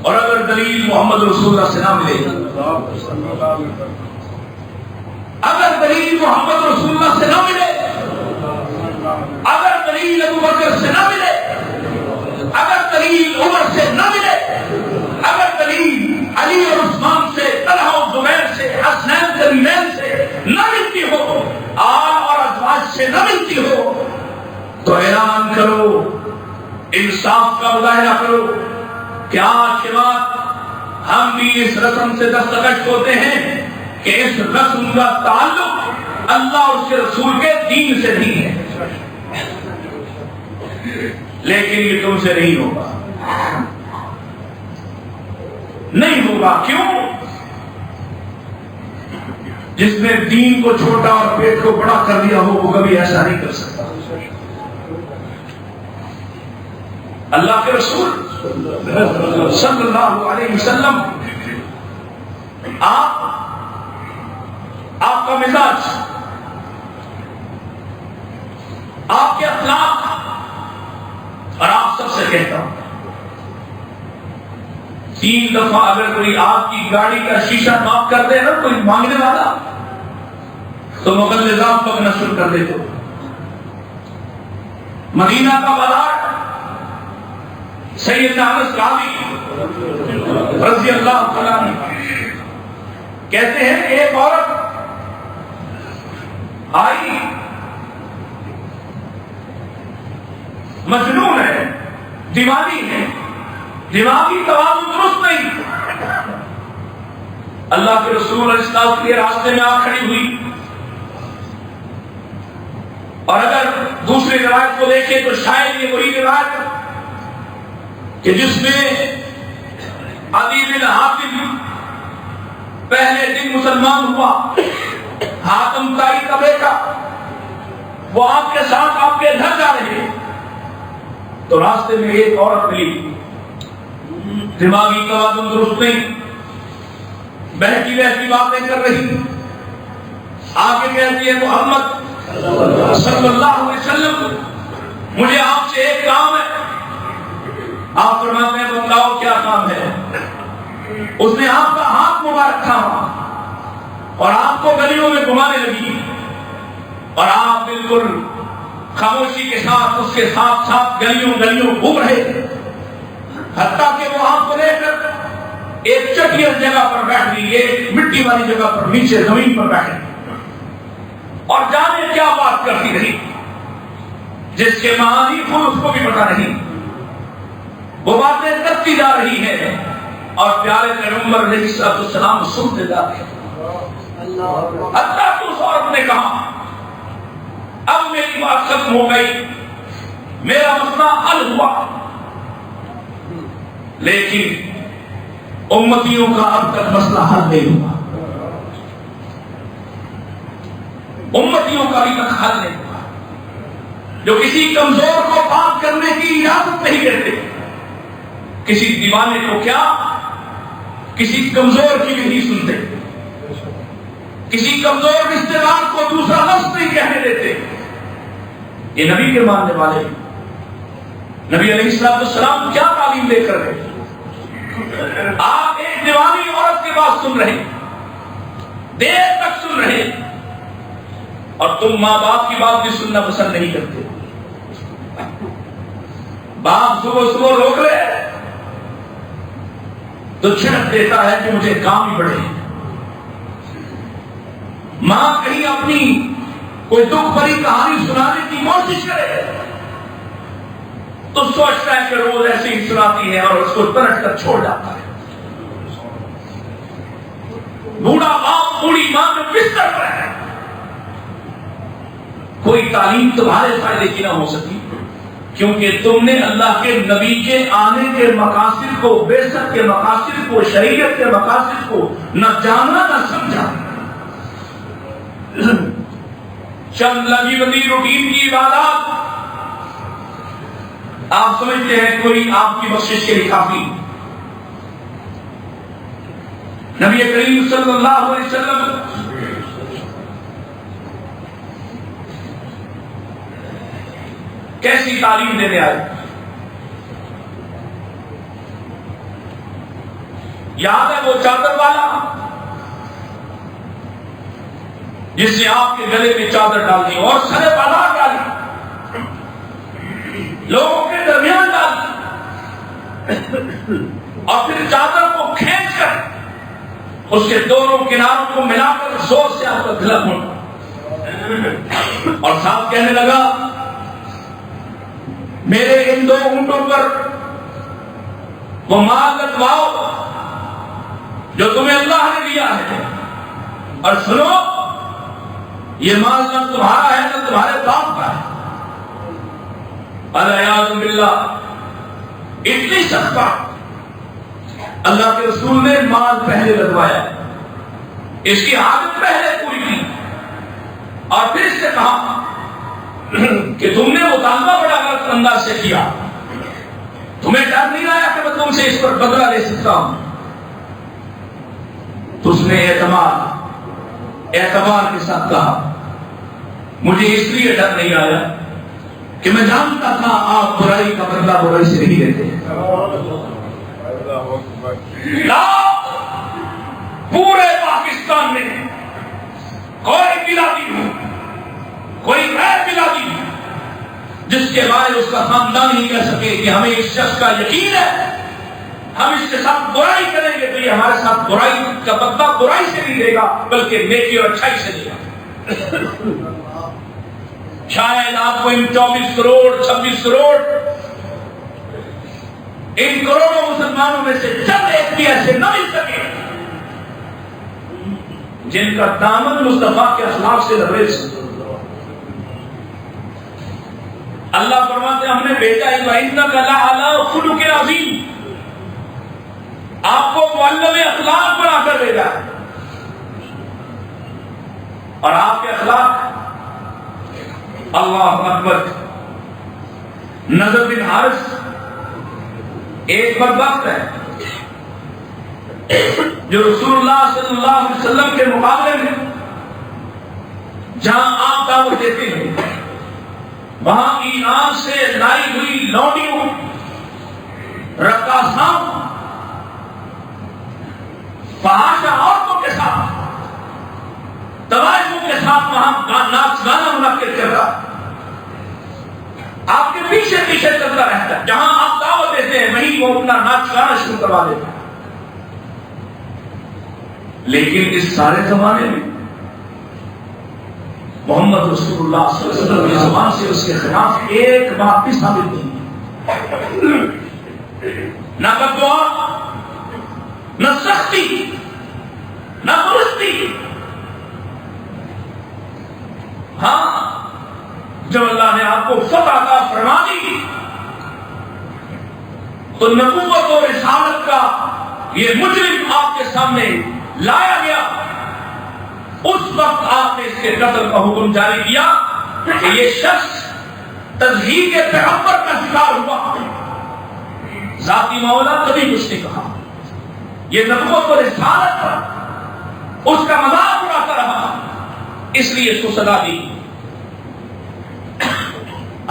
اور اگر دلیل محمد رسول اللہ سے نہ ملے، اگر دلیل محمد رسول اللہ سے نہ ملے، اگر دلیل ابو بکر سے نہ ملے، اگر دلیل عمر سے نہ ملے، اگر دلیل علی اور عثمان سے، طلحہ اور زبیر سے، حسنین کریمین سے نہ ملتی ہو، آل اور ازواج سے نہ ملتی ہو، تو اعلان کرو، انصاف کا مظاہرہ کرو کہ آج کے بعد ہم بھی اس رسم سے دستخط ہوتے ہیں کہ اس رسم کا تعلق اللہ اور اس کے رسول کے دین سے نہیں ہے، لیکن یہ تم سے نہیں ہوگا، نہیں ہوگا۔ کیوں؟ جس نے دین کو چھوٹا اور پیٹ کو بڑا کر دیا ہو وہ کبھی ایسا نہیں کر سکتا۔ اللہ کے رسول صلی اللہ علیہ وسلم، آپ کا مزاج، آپ کے اخلاق، اور آپ سب سے کہتا ہوں 3 دفعہ اگر کوئی آپ کی گاڑی کا شیشہ ناک کر دے نا کوئی مانگنے والا، تو مغلظات پکنا شروع کر دے۔ تو مدینہ کا بازار، سیدنا انس راوی رضی اللہ عنہ کہتے ہیں ایک عورت آئی، مجنون ہے، دیوانی ہے، دماغی توازن درست نہیں، اللہ کے رسول علیہ السلام کے راستے میں آ کھڑی ہوئی۔ اور اگر دوسری روایت کو دیکھیں تو شاید یہ وہی روایت کہ جس میں عدی بن حاتم پہلے دن مسلمان ہوا، حاتم تائی کا بیٹا، وہ آپ کے ساتھ آپ کے گھر جا رہے ہیں تو راستے میں ایک عورت ملی، دماغی توازن درست نہیں، بہتی بہتی باتیں کر رہی، آگے کہتی ہے محمد صلی اللہ علیہ وسلم مجھے آپ سے ایک کام ہے۔ آپ فرماتے ہیں بتاؤ کیا کام ہے؟ اس نے آپ کا ہاتھ مبارک تھاما اور آپ کو گلیوں میں گھمانے لگی، اور آپ بالکل خاموشی کے ساتھ اس کے ساتھ ساتھ گلیوں گھوم رہے، حتیٰ کہ وہ آپ کو لے کر ایک چٹیل جگہ پر بیٹھ گئی، ایک مٹی والی جگہ پر نیچے زمین پر بیٹھ گئی، اور جانے کیا بات کرتی رہی جس کے معانی خود اس کو بھی پتا نہیں، وہ باتیں کرتی جا رہی ہے اور پیارے پیغمبر علیہ السلام سنتے جا رہے ہیں، حتیٰ کہ اس عورت نے کہا اب میری بات ختم ہو گئی، میرا مسئلہ حل ہوا، لیکن امتیوں کا اب تک مسئلہ حل نہیں ہوا، امتیوں کا ابھی تک حل نہیں ہوا، جو کسی کمزور کو بات کرنے کی اجازت نہیں دیتے، کسی دیوانے کو کیا، کسی کمزور کی بھی نہیں سنتے، کسی کمزور رشتے دار کو دوسرا لفظ نہیں کہنے دیتے۔ یہ نبی کے ماننے والے ہیں، نبی علیہ السلام کیا تعلیم دے کر رہے؟ آپ ایک دیوانی عورت کی بات سن رہے، دیر تک سن رہے، اور تم ماں باپ کی بات بھی سننا پسند نہیں کرتے۔ باپ صبح صبح روک لے تو چھڑک دیتا ہے کہ مجھے کام ہی بڑھے، ماں کہیں اپنی کوئی دکھ بھری کہانی سنانے کی کوشش کرے تو سوچتا ہے کہ روز ایسے ہی سناتی ہے اور اس کو پلٹ کر چھوڑ جاتا ہے. بوڑھا باپ بوڑھی ماں جو بستر پر ہے، کوئی تعلیم تمہارے فائدے کی نہ ہو سکی، کیونکہ تم نے اللہ کے نبی کے آنے کے مقاصد کو، بعثت کے مقاصد کو، شریعت کے مقاصد کو نہ جانا نہ سمجھا. چند لگی بندی روٹین کی عبادات آپ سمجھتے ہیں کوئی آپ کی بخشش کے لیے کافی. نبی کریم صلی اللہ علیہ وسلم کیسی تعلیم دینے آئے؟ یاد ہے وہ چادر والا جس نے آپ کے گلے میں چادر ڈال دی اور سرے بازار ڈالی، لوگوں کے درمیان ڈالی، اور پھر چادر کو کھینچ کر اس کے دونوں کناروں کو ملا کر زور سے آپ کا گلا مڑا اور ساتھ کہنے لگا میرے ان دو اونٹوں پر وہ مال لگواؤ جو تمہیں اللہ نے دیا ہے، اور سنو یہ مال نہ تمہارا ہے نہ تمہارے باپ کا ہے. الیاذ باللہ، اتنی سخت بات. اللہ کے رسول نے مال پہلے لگوایا، اس کی عادت پہلے پوری کی، اور پھر اس سے کہا کہ تم نے مطالبہ بڑا غلط انداز سے کیا، تمہیں ڈر نہیں آیا کہ میں تم سے اس پر بدلہ لے سکتا ہوں. تو اس نے اعتبار کے ساتھ کہا مجھے اس لیے ڈر نہیں آیا کہ میں جانتا تھا آپ برائی کا بدلہ برائی سے نہیں لیتے. پورے پاکستان میں کوئی بلادی ہو، کوئی غیر بلادی ہو، جس کے بارے اس کا خاندان ہی کہہ سکے کہ ہمیں اس شخص کا یقین ہے ہم اس کے ساتھ برائی کریں گے تو یہ ہمارے ساتھ برائی کا بدلہ برائی سے نہیں دے گا بلکہ نیکی اور اچھائی سے دے گا. شاید آپ کو ان 24 کروڑ 26 کروڑ ان کروڑوں مسلمانوں میں سے چند ایک بھی ایسے نہ مل سکے جن کا دامن مصطفیٰ کے اخلاق سے لبریز. اللہ فرماتے ہم نے بھیجا وَإِنَّكَ لَعَلَىٰ خُلُقٍ عَظِيمٍ، آپ کو معلم اخلاق بنا کر بھیجا ہے، اور آپ کے اخلاق اللہ اکبر. نضر بن حارث ایک بدبخت ہے جو رسول اللہ صلی اللہ علیہ وسلم کے مقابلے میں جہاں آپ دعوت دیتے ہیں وہاں ایران سے لائی ہوئی لونڈیوں، رقاصاں، فحاشہ عورتوں کے ساتھ توازن کے ساتھ وہاں ناچ گانا منعقد کرتا، آپ کے پیچھے پیچھے چلتا رہتا ہے. جہاں آپ دعوت دیتے ہیں وہیں وہ اپنا ناچ گانا شروع کروا دیتا ہے. لیکن اس سارے زمانے میں محمد رسول اللہ صلی اللہ علیہ وسلم کی زبان سے اس کے خلاف ایک بات بھی ثابت نہیں، نہ بددعا، نہ سختی، نہ درستی. ہاں جب اللہ نے آپ کو فتح عطا فرما دی تو نبوت اور رسالت کا یہ مجرم آپ کے سامنے لایا گیا. اس وقت آپ نے اس کے قتل کا حکم جاری کیا کہ یہ شخص تضحیق پیغمبر کا شکار ہوا. ذاتی مولا کبھی کچھ نہیں کہا، یہ نبوت اور رسالت پر اس کا مذاق اڑاتا رہا، اس لیے اس کو سزا دی.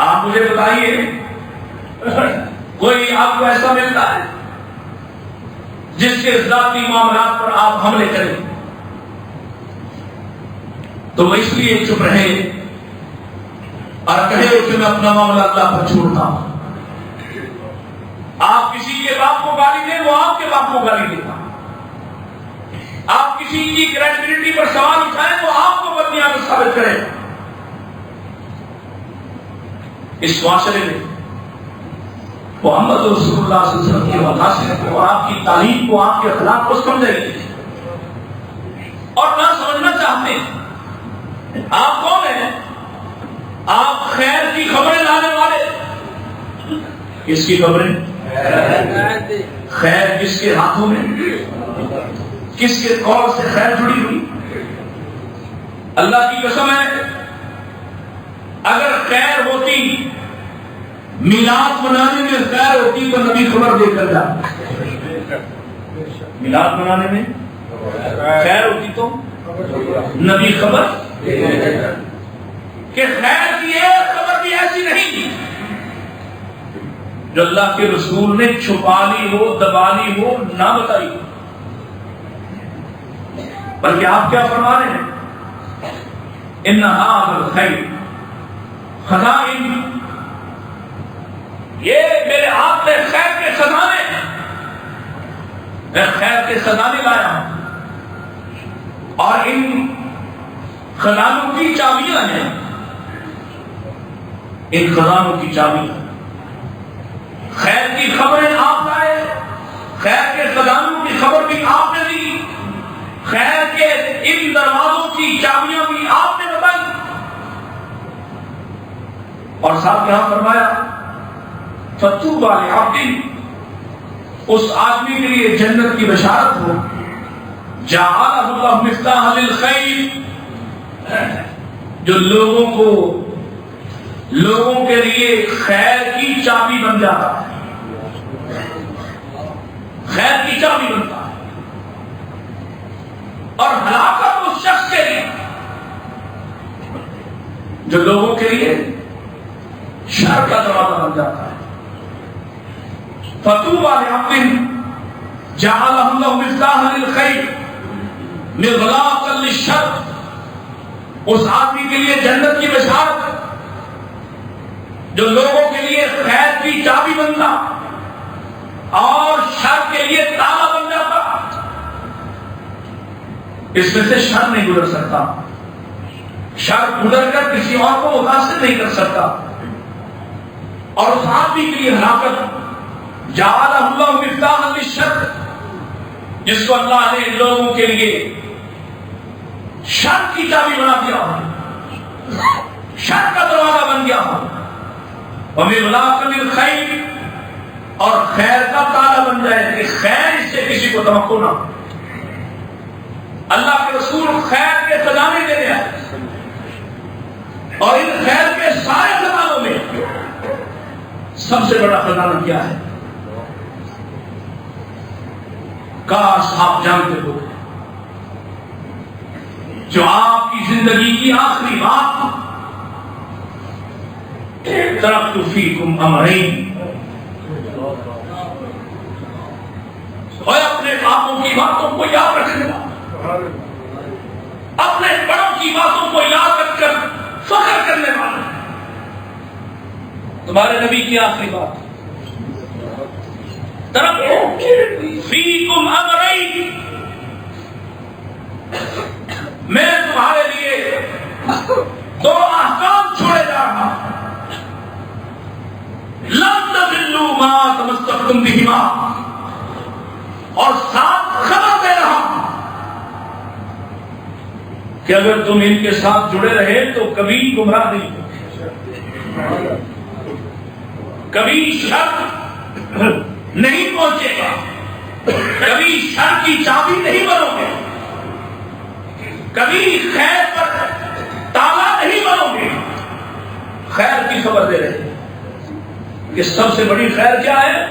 آپ مجھے بتائیے کوئی آپ کو ایسا ملتا ہے جس کے ذاتی معاملات پر آپ حملے کریں تو وہ اس لیے چپ رہے اور کہے کہ میں اپنا معاملہ اللہ پر چھوڑتا ہوں. آپ کسی کے باپ کو گالی دیں وہ آپ کے باپ کو گالی دے گا. آپ کسی کی کریڈیبلٹی پر سوال اٹھائیں وہ آپ کو بدنیام ثابت کرے. اس معاشرے میں محمد رسول اللہ صلی اللہ علیہ وسلم کے مقاصد کو، آپ کی تعلیم کو، آپ کے اخلاق کو سمجھیں گے اور نہ سمجھنا چاہتے ہیں۔ آپ کون ہیں؟ آپ خیر کی خبریں لانے والے۔ کس کی خبریں؟ خیر کس کے ہاتھوں میں؟ کس کے قول سے خیر جڑی ہوئی؟ اللہ کی قسم ہے، اگر خیر ہوتی، میلاد منانے میں خیر ہوتی تو نبی خبر دے کر جاتا۔ میلاد منانے میں خیر ہوتی تو نبی خبر کہ خیر کی ایک خبر بھی ایسی نہیں جو اللہ کے رسول نے چھپا لی ہو، دبا لی ہو، نہ بتائی ہو، بلکہ آپ کیا فرما رہے ہیں؟ ان هذا الخير خزائن، یہ میرے ہاتھ میں خیر کے خزانے ہیں، میں خیر کے خزانے لایا ہوں اور ان خزانوں کی چابیاں ہیں، ان خزانوں کی چابیاں، خیر کی خبریں آپ لائے، خیر کے خزانوں کی خبر بھی آپ نے دی، خیر کے ان دروازوں کی چابیاں بھی آپ نے بتائی، اور ساتھ یہاں فرمایا فطوبی لعبد، اس آدمی کے لیے جنت کی بشارت ہو جعلہ اللہ مفتاح للخیر، جو لوگوں کے لیے خیر کی چابی بن جاتا ہے، خیر کی چابی بنتا ہے، اور ہلاکت اس شخص کے لیے جو لوگوں کے لیے شر کا دروازہ بن جاتا ہے۔ فطوبی لعبد جعلہ اللہ مفتاح للخیر مغلاقا للشر، اس آدمی کے لیے جنت کی بشارت جو لوگوں کے لیے خیر کی چابی بنتا اور شر کے لیے تالا بن جاتا۔ اس میں سے شر نہیں گزر سکتا، شر گزر کر کسی اور کو متاثر نہیں کر سکتا، اور اس آدمی کے لیے ہلاکت جعلہ اللہ مفتاح للشر، جس کو اللہ نے لوگوں کے لیے شر کی چابی بنا دیا ہو، شر کا دروازہ بن گیا ہو، وَمِغْلَاقًا لِلْخَيْرِ، اور خیر کا تالا بن جائے کہ خیر اس سے کسی کو توقع نہ ہو۔ اللہ کے رسول خیر کے خزانے دینے آئے، اور ان خیر کے سارے خزانوں میں سب سے بڑا خزانہ کیا ہے؟ کاش آپ جانتے ہو جو آپ کی زندگی کی آخری بات، ترکت فیکم امرین، اور اپنے باپوں کی باتوں کو یاد رکھنے والا، اپنے بڑوں کی باتوں کو یاد رکھ کر فخر کرنے والا، تمہارے نبی کی آخری بات، ترکت فیکم امرین، میں تمہارے لیے دو احکام چھوڑے جا رہا ہوں، لن تضلوا ما تمسکتم بہما، اور ساتھ خبر دے رہا ہوں کہ اگر تم ان کے ساتھ جڑے رہے تو کبھی گمراہ نہیں ہوگے، کبھی شر نہیں پہنچے گا، کبھی شر کی چابی نہیں بنو گے، کبھی خیر پر تالا نہیں بنو گے، خیر کی خبر دے رہے ہیں کہ سب سے بڑی خیر کیا ہے؟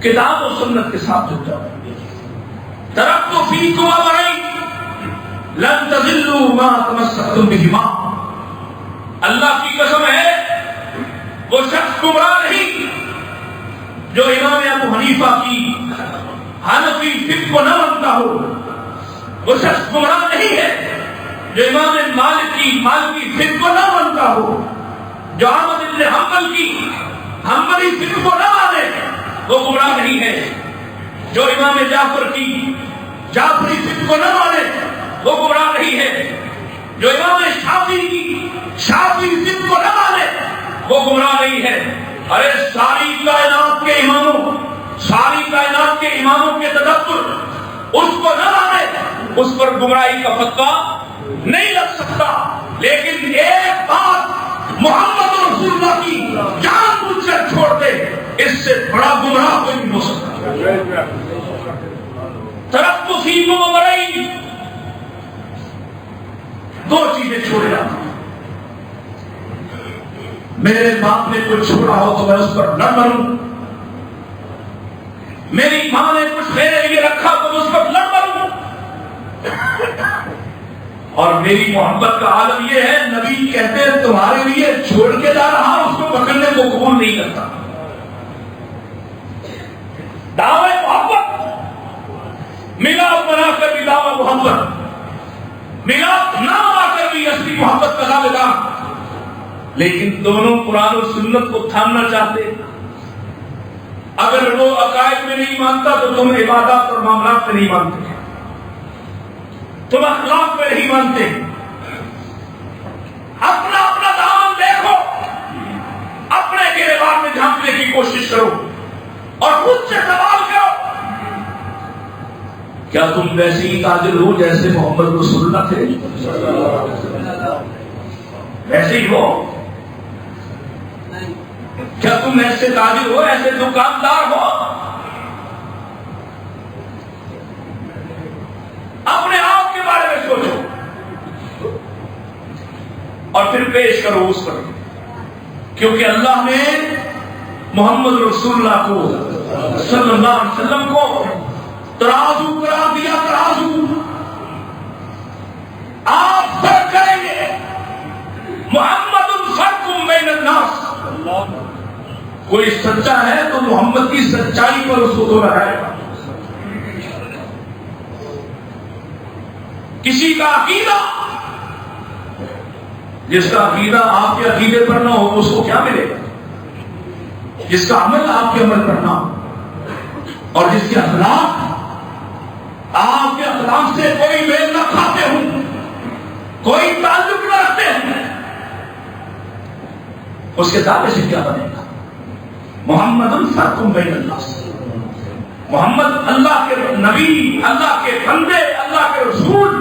کتاب و سنت کے ساتھ جڑ جاؤ۔ ترکت فیکم امرین لن تضلوا ما تمسکتم بہما، اللہ کی قسم ہے وہ شخص گمراہ نہیں جو امام ابو حنیفہ کی حنفی فقہ کو نہ مانتا ہو، وہ شخص گمراہ نہیں ہے جو امام مالک کی مالکی فقہ کو نہ مانتا ہو، جو احمد بن حنبل کی حنبلی فقہ کو نہ مانے وہ گمراہ نہیں ہے، جو امام جعفر کی جعفری فقہ کو نہ مانے وہ گمراہ نہیں ہے، جو امام شافعی کی شافعی فقہ کو نہ مانے وہ گمراہ نہیں ہے۔ ارے ساری کائنات کو نہ مانے اس پر گمراہی کا فتویٰ نہیں لگ سکتا، لیکن ایک بات محمد رسول اللہ کی جان بوجھ کر چھوڑ دے، اس سے بڑا گمراہ کوئی نہیں ہو سکتا۔ ترکت فیکم امرین، دو چیزیں چھوڑے رہا ہوں، میرے باپ نے کچھ چھوڑا ہو تو میں اس پر نہ مروں، میری ماں نے کچھ میرے لیے رکھا تو میں اس پر نہ مروں، اور میری محبت کا عالم یہ ہے نبی کہتے ہیں تمہارے لیے چھوڑ کے جا رہا اس کو پکڑنے کو قبول نہیں کرتا۔ دعوے محبت میلاد بنا کر بھی دعوی محبت، میلاد نہ بنا کر بھی اصلی محبت کا دعوے دار، لیکن دونوں قرآن و سنت کو تھامنا چاہتے۔ اگر وہ عقائد میں نہیں مانتا تو تم عبادات اور معاملات میں نہیں مانتے، تم اخلاق میں نہیں مانتے۔ اپنا اپنا دامن دیکھو، اپنے گریبان میں جھانکنے کی کوشش کرو اور خود سے سوال کرو، کیا تم ویسے ہی تاجر ہو جیسے محمد رسول اللہ تھے؟ ویسے ہی ہو؟ کیا تم ایسے تاجر ہو، ایسے دکاندار ہو؟ اپنے آپ کے بارے میں سوچو اور پھر پیش کرو اس پر، کیونکہ اللہ نے محمد رسول اللہ کو صلی اللہ علیہ وسلم کو ترازو قرار دیا۔ ترازو آپ فرق کریں گے، محمد فرق بین الناس، کوئی سچا ہے تو محمد کی سچائی پر اس کو تو رہے گا، کسی کا عقیدہ جس کا عقیدہ آپ کے عقیدے پر نہ ہو اس کو کیا ملے گا؟ جس کا عمل آپ کے عمل پر نہ ہو اور جس کے اخلاق آپ کے اخلاق سے کوئی میل نہ کھاتے ہوں، کوئی تعلق نہ رکھتے ہیں، اس کے دعوے سے کیا بنے گا؟ محمد فرق بین الناس، محمد اللہ کے نبی، اللہ کے بندے، اللہ کے رسول،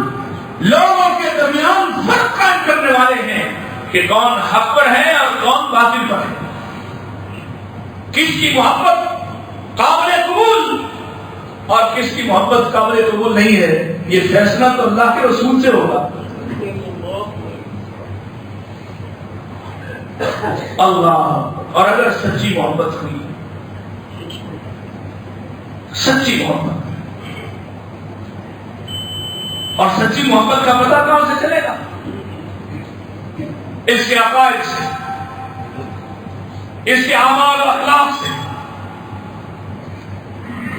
لوگوں کے درمیان فرق قائم کرنے والے ہیں کہ کون حق پر ہے اور کون باطل پر ہے، کس کی محبت قابل قبول اور کس کی محبت قابل قبول نہیں ہے، یہ فیصلہ تو اللہ کے رسول سے ہوگا۔ اللہ، اور اگر سچی محبت ہوئی، سچی محبت، اور سچی محبت کا پتہ کہاں سے چلے گا؟ اس کے عقائد سے، اس کے اعمال و اخلاق سے۔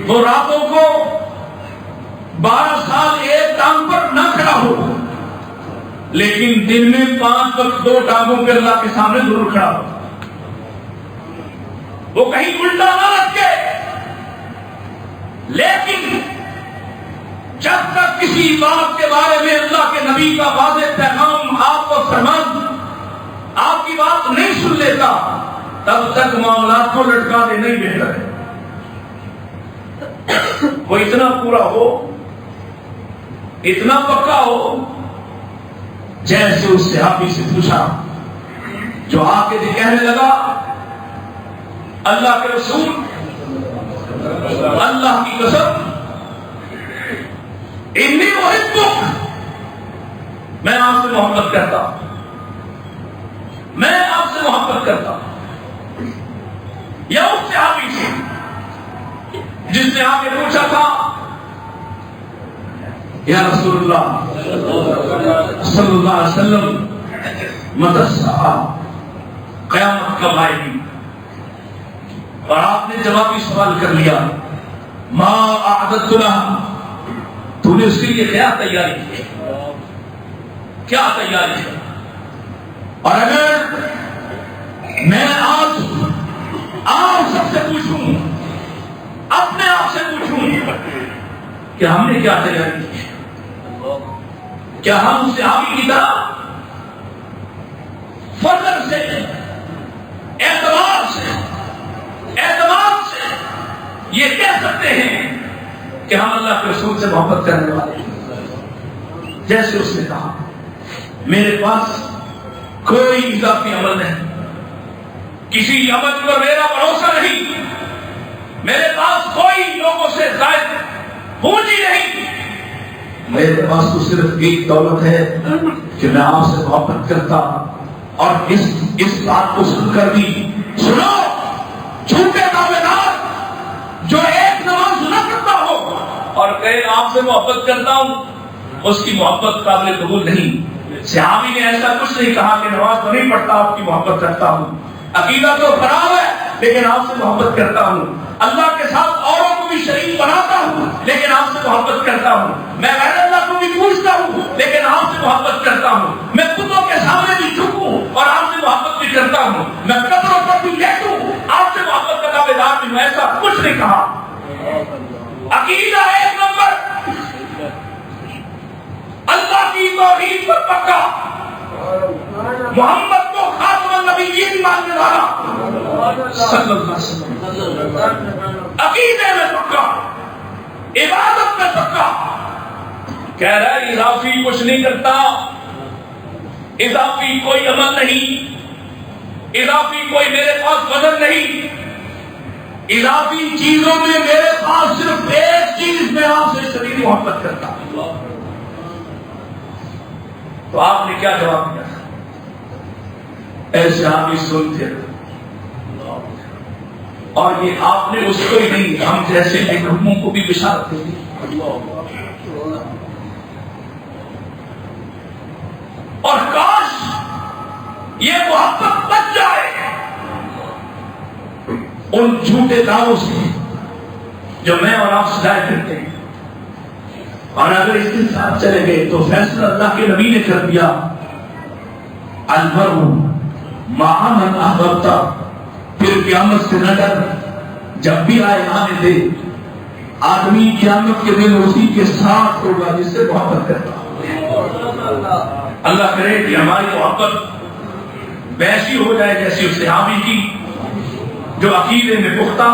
وہ راتوں کو 12 سال ایک ٹانگ پر نہ کھڑا ہو، لیکن دن میں 5 وقت 2 ٹانگوں پہ اللہ کے سامنے ضرور کھڑا ہو، وہ کہیں الٹا نہ رکھے، لیکن جب تک کسی بات کے بارے میں اللہ کے نبی کا واضح پیغام آپ کو فرمان آپ کی بات نہیں سن لیتا، تب تک معاملات کو لٹکانے نہیں بہتر ہے۔ وہ اتنا پورا ہو، اتنا پکا ہو، جیسے اس صحابی سے پوچھا جو آ کے کہنے لگا اللہ کے رسول، اللہ کی قسم، انی محبک، میں آپ سے محبت کرتا ہوں، میں آپ سے محبت کرتا ہوں۔ یا اس صحابی سے جس نے آ کے پوچھا تھا یا رسول اللہ صلی اللہ علیہ وسلم متی الساعہ، قیامت کب آئے گی؟ اور آپ نے جوابی سوال کر لیا، ما اعددت لها، تو نے اس کے لیے کیا تیاری کی، کیا تیاری کی؟ اور اگر میں آج آپ سب سے پوچھوں، اپنے آپ سے پوچھوں کہ ہم نے کیا تیاری کی، کیا ہم صحابی کی طرح فضل سے، اعتبار سے، اعتماد سے یہ کہہ سکتے ہیں کہ ہم اللہ کے رسول سے محبت کرنے والے ہیں. جیسے اس نے کہا میرے پاس کوئی اضافی عمل نہیں, کسی عمل پر میرا بھروسہ نہیں, میرے پاس کوئی لوگوں سے زائد پونجی نہیں, میرے پاس تو صرف ایک دولت ہے کہ میں آپ سے محبت کرتا ہوں. اور اس بات کو سن کر بھی سنو, جھوٹے دعوے دار جو ایک نماز نہ کرتا ہو اور کہے آپ سے محبت کرتا ہوں, اس کی محبت قابل قبول نہیں. صحابی نے ایسا کچھ نہیں کہا کہ نماز تو نہیں پڑھتا, آپ کی محبت کرتا ہوں, عقیدہ تو خراب ہے لیکن آپ سے محبت کرتا ہوں, اللہ کے ساتھ اوروں کو بھی شریک بناتا ہوں لیکن آپ سے محبت کرتا ہوں, میں غیر اللہ کو بھی پوچھتا ہوں لیکن آپ سے محبت کرتا ہوں, میں کتوں کے سامنے بھی جھکوں اور آپ سے محبت بھی کرتا ہوں, میں قبروں پر بھی لیٹوں آپ سے محبت کا دعوے دار بھی. ایسا کچھ نہیں کہا. عقیدہ ایک نمبر, اللہ کی توحید پر پکا, محمد کو خاتم النبیین ماننے والا صلی اللہ علیہ وسلم, عقیدے میں پکا, عبادت میں پکا. کہہ رہا ہے اضافی کچھ نہیں کرتا, اضافی کوئی عمل نہیں, اضافی کوئی میرے پاس وزن نہیں, اضافی چیزوں میں میرے پاس صرف ایک چیز میں آپ سے شدید محبت کرتا ہوں. تو آپ نے کیا جواب دیا؟ ایسے آپ ہی سنتے اور یہ آپ نے اس کو ہی نہیں, ہم جیسے محروموں کو بھی بشارت دے دی. اور کاش یہ محبت بچ جائے ان جھوٹے دعووں سے جو میں اور آپ سجائے کرتے ہیں. اور اگر اس کے ساتھ چلے گئے تو فیصلہ اللہ کے نبی نے کر دیا, المرء مع من احببت. پھر قیامت سے نہ ڈر, جب بھی آئے آنے دے, آدمی قیامت کے دن اسی کے ساتھ ہوگا جس سے محبت کرتا. اللہ کرے کہ ہماری محبت ویسی ہو جائے جیسی اس صحابی کی, جو عقیدے میں پختہ,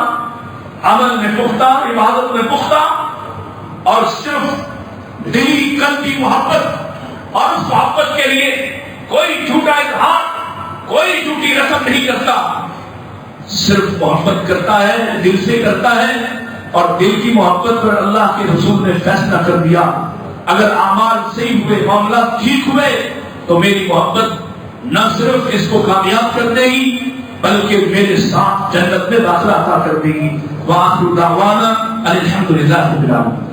عمل میں پختہ, عبادت میں پختہ, اور صرف دلی قلبی محبت, اور اس محبت کے لیے کوئی جھوٹا اظہار, کوئی جھوٹی رسم نہیں کرتا, صرف محبت کرتا ہے, دل سے کرتا ہے. اور دل کی محبت پر اللہ کے رسول نے فیصلہ کر دیا, اگر اعمال صحیح ہوئے, معاملات ٹھیک ہوئے, تو میری محبت نہ صرف اس کو کامیاب کر دے گی بلکہ میرے ساتھ جنت میں داخلہ عطا کر دے گی. وآخر دعوانا الحمدللہ رب العالمین.